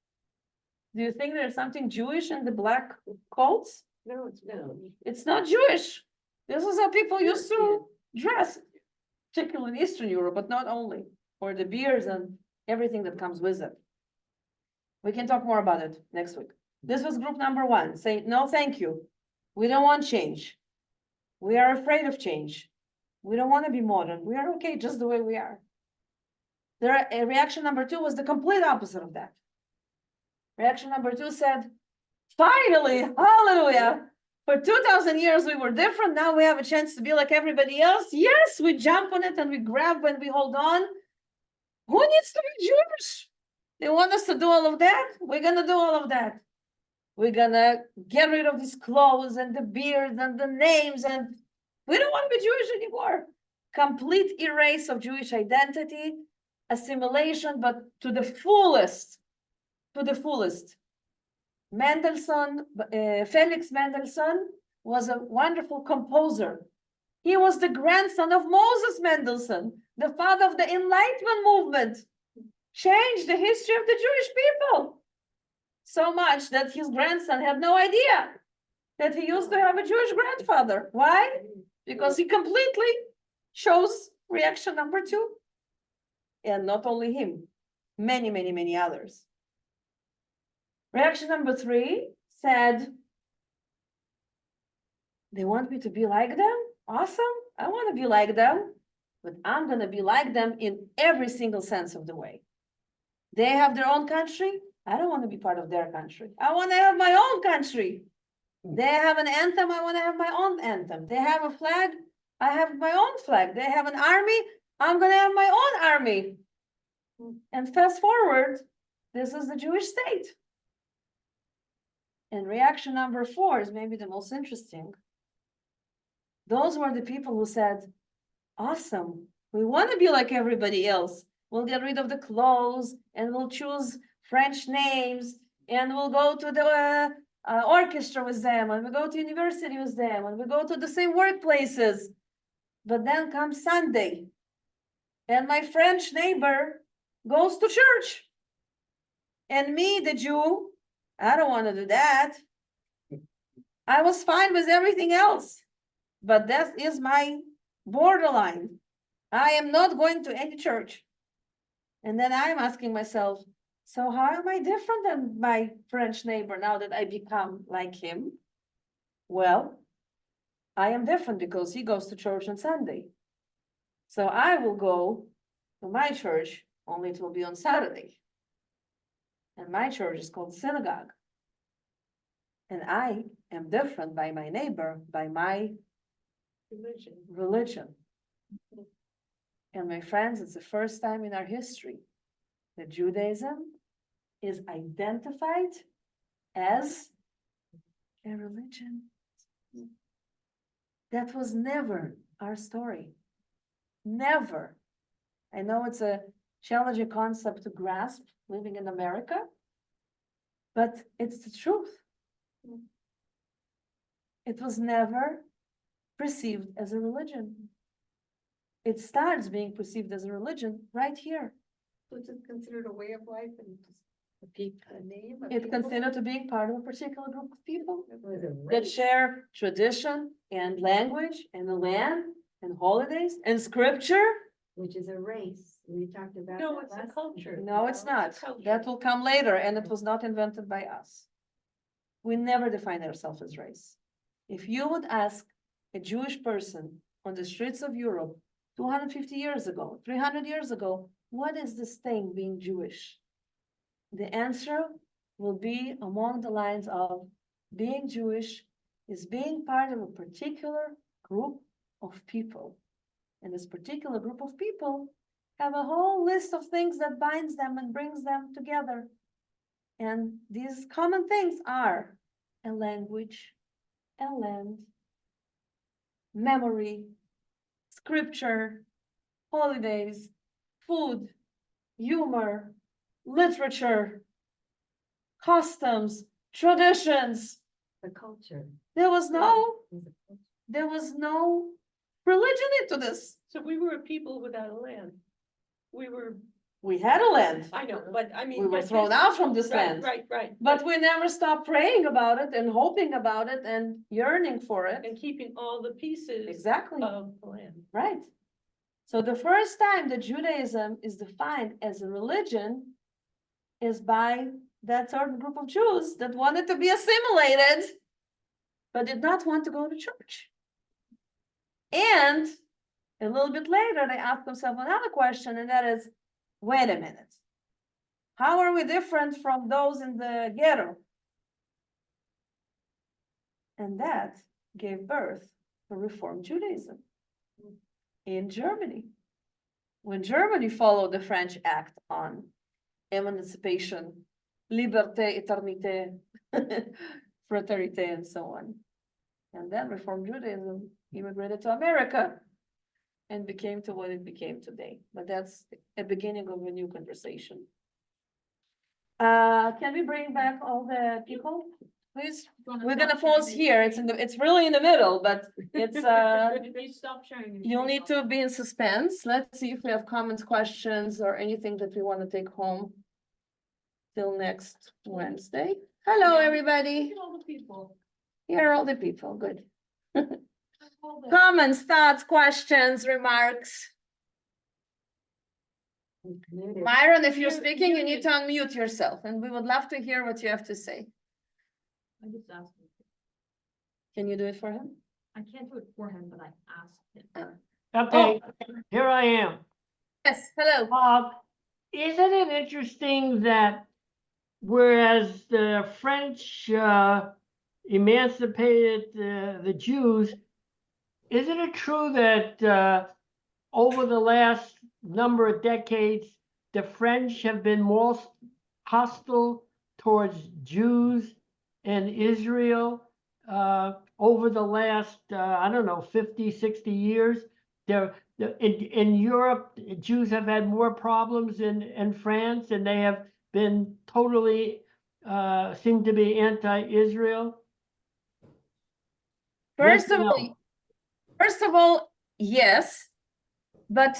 Do you think there's something Jewish in the black coats? No, it's no. It's not Jewish. This is how people used to dress, particularly in Eastern Europe, but not only, or the beers and everything that comes with it. We can talk more about it next week. This was group number one. Say, no, thank you. We don't want change. We are afraid of change. We don't want to be modern. We are okay just the way we are. Reaction number two was the complete opposite of that. Reaction number two said, finally, hallelujah. For 2000 years, we were different. Now we have a chance to be like everybody else. Yes, we jump on it and we grab and we hold on. Who needs to be Jewish? They want us to do all of that. We're going to do all of that. We're going to get rid of these clothes and the beards and the names. And we don't want to be Jewish anymore. Complete erase of Jewish identity, assimilation, but to the fullest. to the fullest. Mendelssohn, Felix Mendelssohn was a wonderful composer. He was the grandson of Moses Mendelssohn, the father of the Enlightenment movement, changed the history of the Jewish people so much that his grandson had no idea that he used to have a Jewish grandfather. Why? Because he completely chose reaction number two. And not only him, many, many, many others. Reaction number three said, they want me to be like them? Awesome. I want to be like them, but I'm going to be like them in every single sense of the way. They have their own country. I don't want to be part of their country. I want to have my own country. They have an anthem. I want to have my own anthem. They have a flag. I have my own flag. They have an army. I'm going to have my own army. And fast forward, this is the Jewish state. And reaction number four is maybe the most interesting. Those were the people who said, awesome, we want to be like everybody else. We'll get rid of the clothes and we'll choose French names and we'll go to the orchestra with them and we go to university with them and we go to the same workplaces. But then comes Sunday and my French neighbor goes to church. And me, the Jew, I don't want to do that. I was fine with everything else, but that is my borderline. I am not going to any church. And then I'm asking myself, so how am I different than my French neighbor now that I become like him? Well, I am different because he goes to church on Sunday. So I will go to my church, only it will be on Saturday. And my church is called synagogue. And I am different by my neighbor, by my religion. And my friends, it's the first time in our history that Judaism is identified as a religion. That was never our story. Never. I know it's a challenging concept to grasp living in America, but it's the truth. It was never perceived as a religion. It starts being perceived as a religion right here. So it's considered a way of life and a name? It's considered to being part of a particular group of people It was a that race. share tradition and language and the land and holidays and scripture. Which is a race. We talked about. No, that it's a last culture. time. No, it's not. culture. That will come later, and it was not invented by us. We never define ourselves as race. If you would ask a Jewish person on the streets of Europe 250 years ago, 300 years ago, what is this thing being Jewish? The answer will be along the lines of being Jewish is being part of a particular group of people. And this particular group of people have a whole list of things that binds them and brings them together. And these common things are a language, a land, memory, scripture, holidays, food, humor, literature, customs, traditions. The culture. There was no is a culture. There was no religion into this. So we were a people without a land. We were, We had a land, I know, but I mean. we were but thrown this- out from this Right, land, right. but we never stopped praying about it and hoping about it and yearning for it. And keeping all the pieces Exactly, of the land. right. So the first time that Judaism is defined as a religion is by that certain group of Jews that wanted to be assimilated, but did not want to go to church. And a little bit later, they ask themselves another question, and that is, wait a minute. How are we different from those in the ghetto? And that gave birth to Reform Judaism in Germany. When Germany followed the French Act on emancipation, liberté, éternité, fraternité, and so on. And then Reform Judaism immigrated to America and became to what it became today. But that's a beginning of a new conversation. Can we bring back all the people, please? Wanna We're stop gonna sharing pause the here. It's screen? it's really in the middle, but it's, If you stop sharing. the you'll screen, need to be in suspense. Let's see if we have comments, questions, or anything that we want to take home till next Wednesday. Hello, Yeah. everybody. Look at all the people. Here are all the people. Good. All the- Comments, thoughts, questions, remarks. Included. Myron, if you're Mute- speaking, you need muted. to unmute yourself, and we would love to hear what you have to say. I just asked him. Can you do it for him? I can't do it for him, but I asked him. Okay, here I am. Yes, hello. Isn't it interesting that whereas the French emancipated the Jews, isn't it true that over the last number of decades, the French have been more hostile towards Jews and Israel over the last, I don't know, 50, 60 years? In Europe, Jews have had more problems in France, and they have been totally, seem to be anti-Israel. First Yes of or all, no? yes, but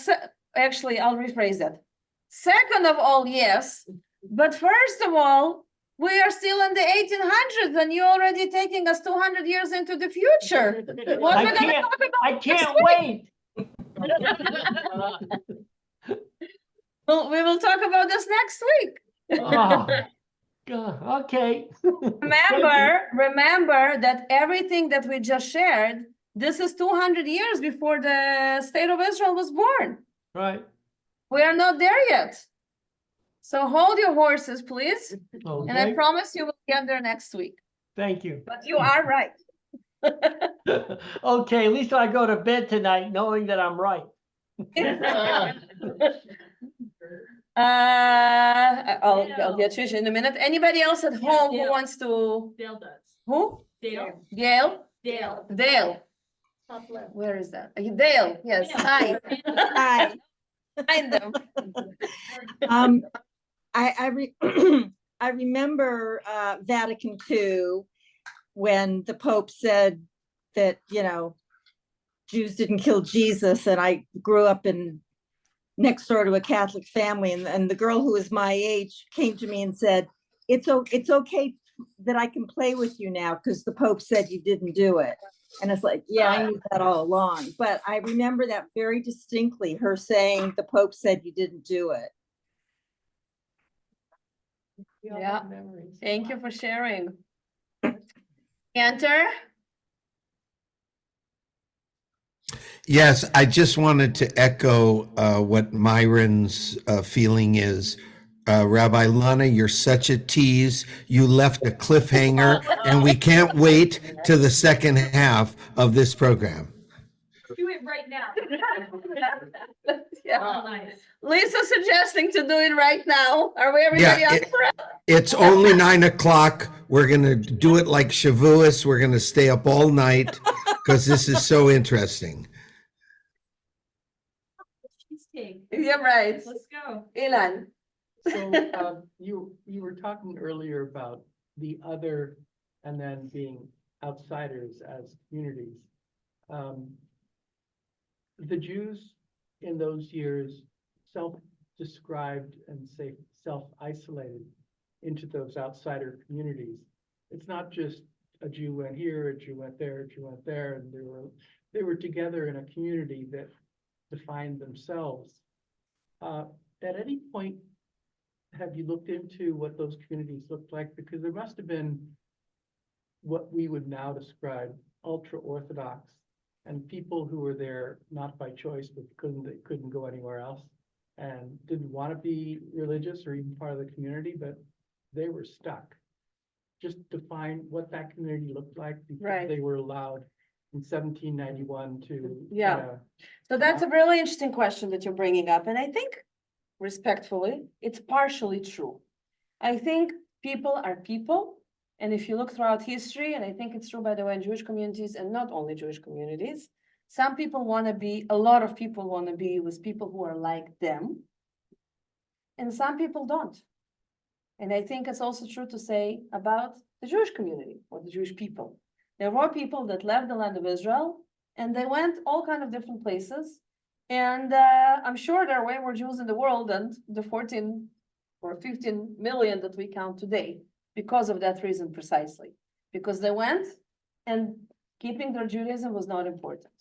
actually, I'll rephrase that. Second of all, yes, but first of all, we are still in the 1800s, and you're already taking us 200 years into the future. What I we're gonna can't, talk about I next can't week? wait. Well, we will talk about this next week. Oh, God, okay. Remember that everything that we just shared, this is 200 years before the state of Israel was born. Right, We are not there yet. So hold your horses, please, and I okay, promise you will get there next week. thank you. But you are right. Okay, at least I go to bed tonight knowing that I'm right. I'll get you in a minute. Anybody else at home who Dale. wants to, Dale does. who? Dale? Gail? Dale. Dale, Top left. where is that? Dale, yes, Dale. hi. Hi, Find them. I remember Vatican II when the Pope said that, Jews didn't kill Jesus, and I grew up next door to a Catholic family, and the girl who was my age came to me and said, it's okay that I can play with you now because the Pope said you didn't do it. And it's like, yeah, I knew that all along, but I remember that very distinctly, her saying the Pope said you didn't do it. We all Yeah. have memories. Thank you for sharing. Enter. Yes, I just wanted to echo what Myron's feeling is. Rabbi Lana, you're such a tease. You left a cliffhanger, and we can't wait to the second half of this program. Do it right now. Yeah. Oh, nice. Lisa suggesting to do it right now. Are we everybody Yeah, up it- for it? It's only 9 o'clock. We're gonna do it like Shavuos. We're gonna stay up all night because this is so interesting. Cheesecake. Yeah, right. Let's go. Ilan. So, you were talking earlier about the other and then being outsiders as communities. The Jews in those years self-described and say self-isolated into those outsider communities. It's not just a Jew went here, a Jew went there, a Jew went there, and they were together in a community that defined themselves. At any point, have you looked into what those communities looked like? Because there must have been what we would now describe ultra-Orthodox and people who were there not by choice, but they couldn't go anywhere else and didn't want to be religious or even part of the community, but they were stuck. Just define what that community looked like before Right. they were allowed in 1791 to. Yeah. So that's a really interesting question that you're bringing up. And I think respectfully, it's partially true. I think people are people. And if you look throughout history, and I think it's true, by the way, in Jewish communities and not only Jewish communities, some people want to be, a lot of people want to be with people who are like them. And some people don't. And I think it's also true to say about the Jewish community or the Jewish people. There were people that left the land of Israel and they went all kind of different places. And I'm sure there are way more Jews in the world than the 14 or 15 million that we count today because of that reason precisely. Because they went and keeping their Judaism was not important.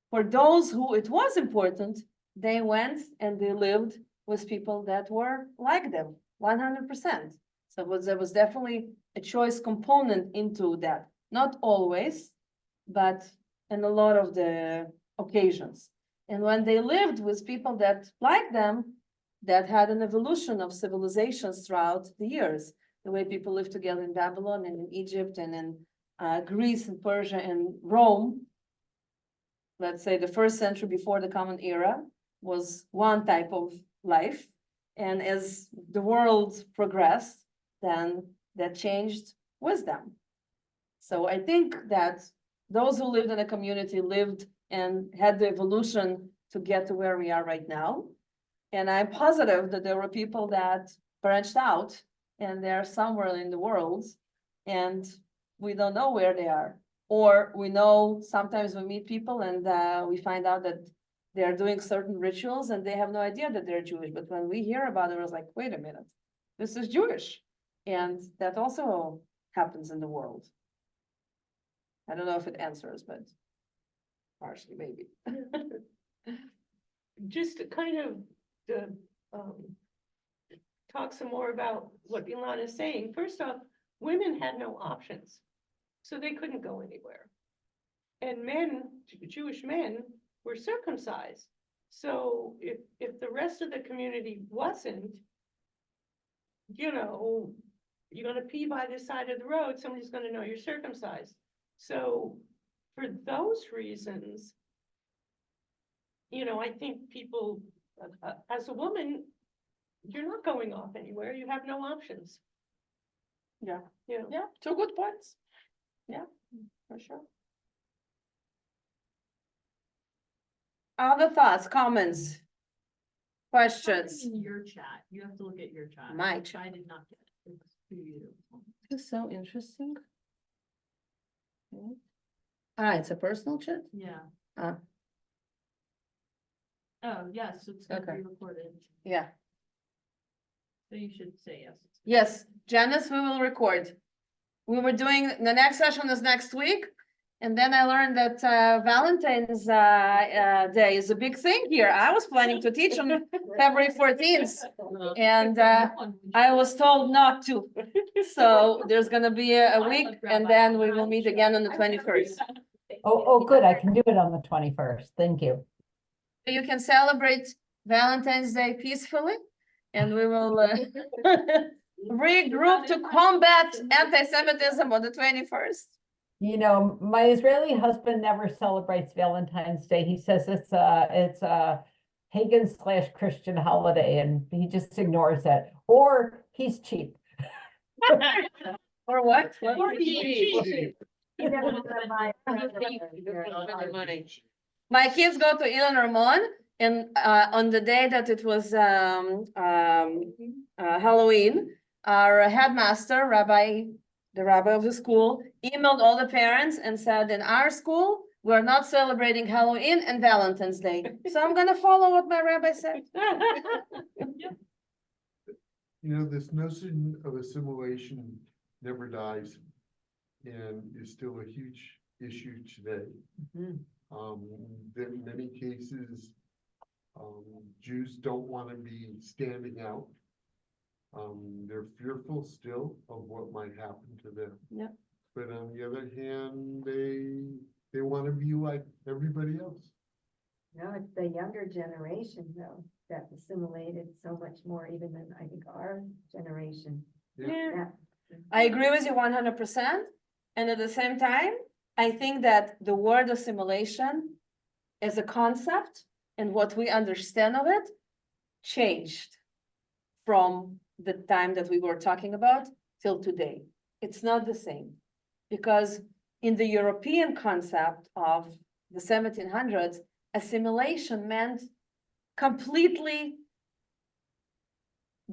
For those who it was important, they went and they lived with people that were like them, 100%. So there was definitely a choice component into that. Not always, but in a lot of the occasions. And when they lived with people that like them, that had an evolution of civilizations throughout the years. The way people lived together in Babylon and in Egypt and in Greece and Persia and Rome. Let's say the first century before the Common Era was one type of life. And as the world progressed, then that changed with them. So I think that those who lived in a community lived and had the evolution to get to where we are right now. And I'm positive that there were people that branched out and they're somewhere in the world and we don't know where they are. Or we know sometimes we meet people and we find out that they're doing certain rituals and they have no idea that they're Jewish. But when we hear about it, it's like, wait a minute, this is Jewish. And that also happens in the world. I don't know if it answers, but partially maybe. Just to kind of talk some more about what Ilana is saying. First off, women had no options, so they couldn't go anywhere. And men, Jewish men, were circumcised. So if the rest of the community wasn't, you know, you're gonna pee by the side of the road, somebody's gonna know you're circumcised. So for those reasons, you know, I think people, as a woman, you're not going off anywhere. You have no options. Yeah. Yeah. Yeah, two good points. Yeah, for sure. Other thoughts, comments, questions? In your chat, you have to look at your chat. My which I did not get. It was to you. This is so interesting. Okay. Ah, it's a personal chat? Yeah. Ah. Oh, yes, so it's gonna Okay. be recorded, Yeah. so you should say yes. Yes, Janice, we will record. We were doing, the next session is next week. And then I learned that Valentine's Day is a big thing here. I was planning to teach on February 14th. And I was told not to. So there's gonna be a week and then we will meet again on the 21st. Oh, good. I can do it on the 21st. Thank you. You can celebrate Valentine's Day peacefully and we will regroup to combat anti-Semitism on the 21st. You know, my Israeli husband never celebrates Valentine's Day. He says it's a pagan/Christian holiday and he just ignores it. Or he's cheap. Or what? My kids go to Ilan Ramon and on the day that it was Halloween, our headmaster, the rabbi of the school, emailed all the parents and said, in our school, we're not celebrating Halloween and Valentine's Day. So I'm gonna follow what my rabbi said. You know, this notion of assimilation never dies and is still a huge issue today. In many cases, Jews don't want to be standing out. They're fearful still of what might happen to them. Yep. But on the other hand, they want to be like everybody else. No, it's the younger generation though, that assimilated so much more even than I think our generation. Yeah. That- I agree with you 100%. And at the same time, I think that the word assimilation as a concept and what we understand of it changed from the time that we were talking about till today. It's not the same because in the European concept of the 1700s, assimilation meant completely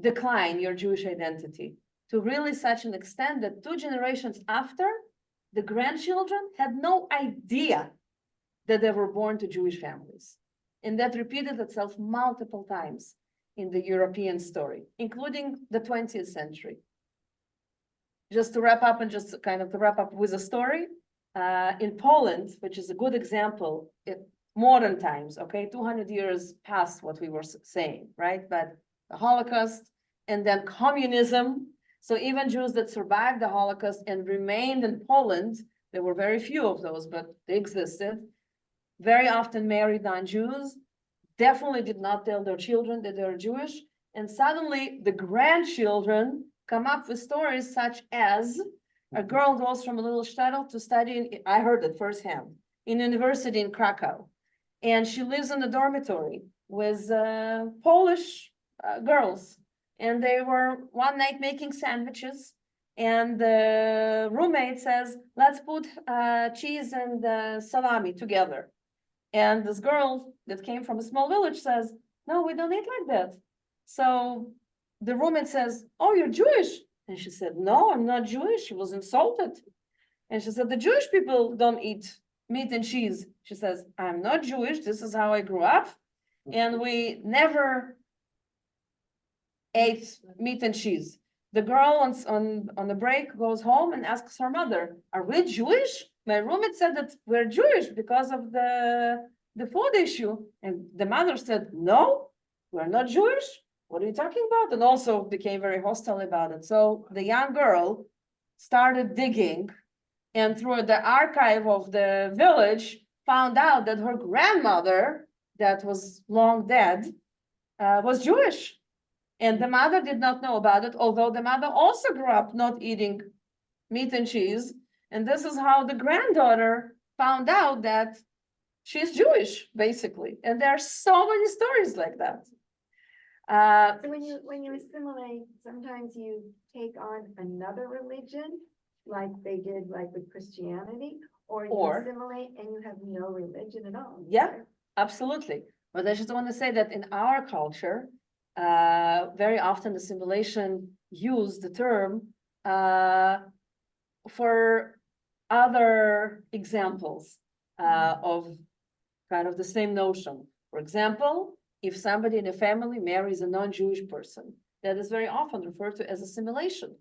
decline your Jewish identity to really such an extent that 2 generations after, the grandchildren had no idea that they were born to Jewish families. And that repeated itself multiple times in the European story, including the 20th century. Just to wrap up and just kind of to wrap up with a story, in Poland, which is a good example, modern times, okay, 200 years past what we were saying, right? But the Holocaust and then communism. So even Jews that survived the Holocaust and remained in Poland, there were very few of those, but they existed, very often married non-Jews, definitely did not tell their children that they're Jewish. And suddenly the grandchildren come up with stories such as a girl goes from a little shtetl to study, I heard it firsthand, in university in Krakow. And she lives in a dormitory with Polish girls. And they were one night making sandwiches. And the roommate says, let's put cheese and salami together. And this girl that came from a small village says, no, we don't eat like that. So the roommate says, oh, you're Jewish. And she said, no, I'm not Jewish. She was insulted. And she said, the Jewish people don't eat meat and cheese. She says, I'm not Jewish. This is how I grew up. And we never ate meat and cheese. The girl on the break goes home and asks her mother, are we Jewish? My roommate said that we're Jewish because of the food issue. And the mother said, no, we're not Jewish. What are you talking about? And also became very hostile about it. So the young girl started digging, and through the archive of the village, found out that her grandmother, that was long dead, was Jewish. And the mother did not know about it, although the mother also grew up not eating meat and cheese. And this is how the granddaughter found out that she's Jewish, basically. And there are so many stories like that. So when you assimilate, sometimes you take on another religion, like they did like with Christianity, or you assimilate and you have no religion at all. Yeah, absolutely. But I just want to say that in our culture, very often assimilation used the term for other examples of kind of the same notion. For example, if somebody in a family marries a non-Jewish person, that is very often referred to as assimilation.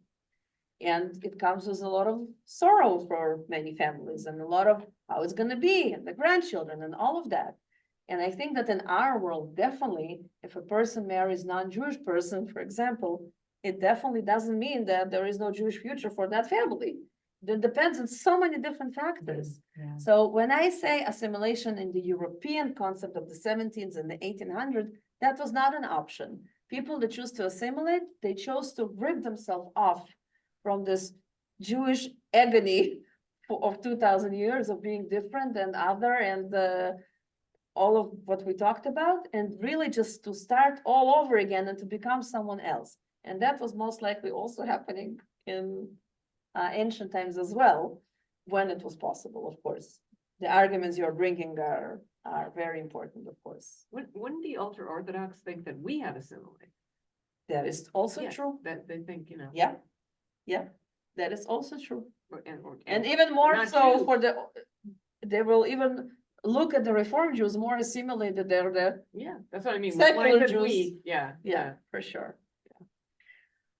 And it comes with a lot of sorrow for many families and a lot of how it's going to be and the grandchildren and all of that. And I think that in our world, definitely, if a person marries non-Jewish person, for example, it definitely doesn't mean that there is no Jewish future for that family. It depends on so many different factors. Yeah. So when I say assimilation in the European concept of the 17th and the 1800s, that was not an option. People that choose to assimilate, they chose to rip themselves off from this Jewish agony of 2000 years of being different and other and all of what we talked about, and really just to start all over again and to become someone else. And that was most likely also happening in ancient times as well, when it was possible, of course. The arguments you're bringing are very important, of course. Wouldn't the ultra-Orthodox think that we have assimilate? That is also Yeah, true. that they think, you know. Yeah, yeah, that is also true. Or And even more not so Jews. for they will even look at the Reform Jews more assimilated. They're the, Yeah, that's what I mean. Secular When I said Jews. we, yeah. for sure.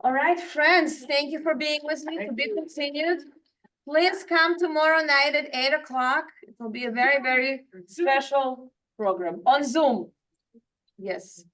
All right, friends, thank you for being with me. To Thank be you. continued. Please come tomorrow night at 8 o'clock. It will be a very, very special program on Zoom. Yes.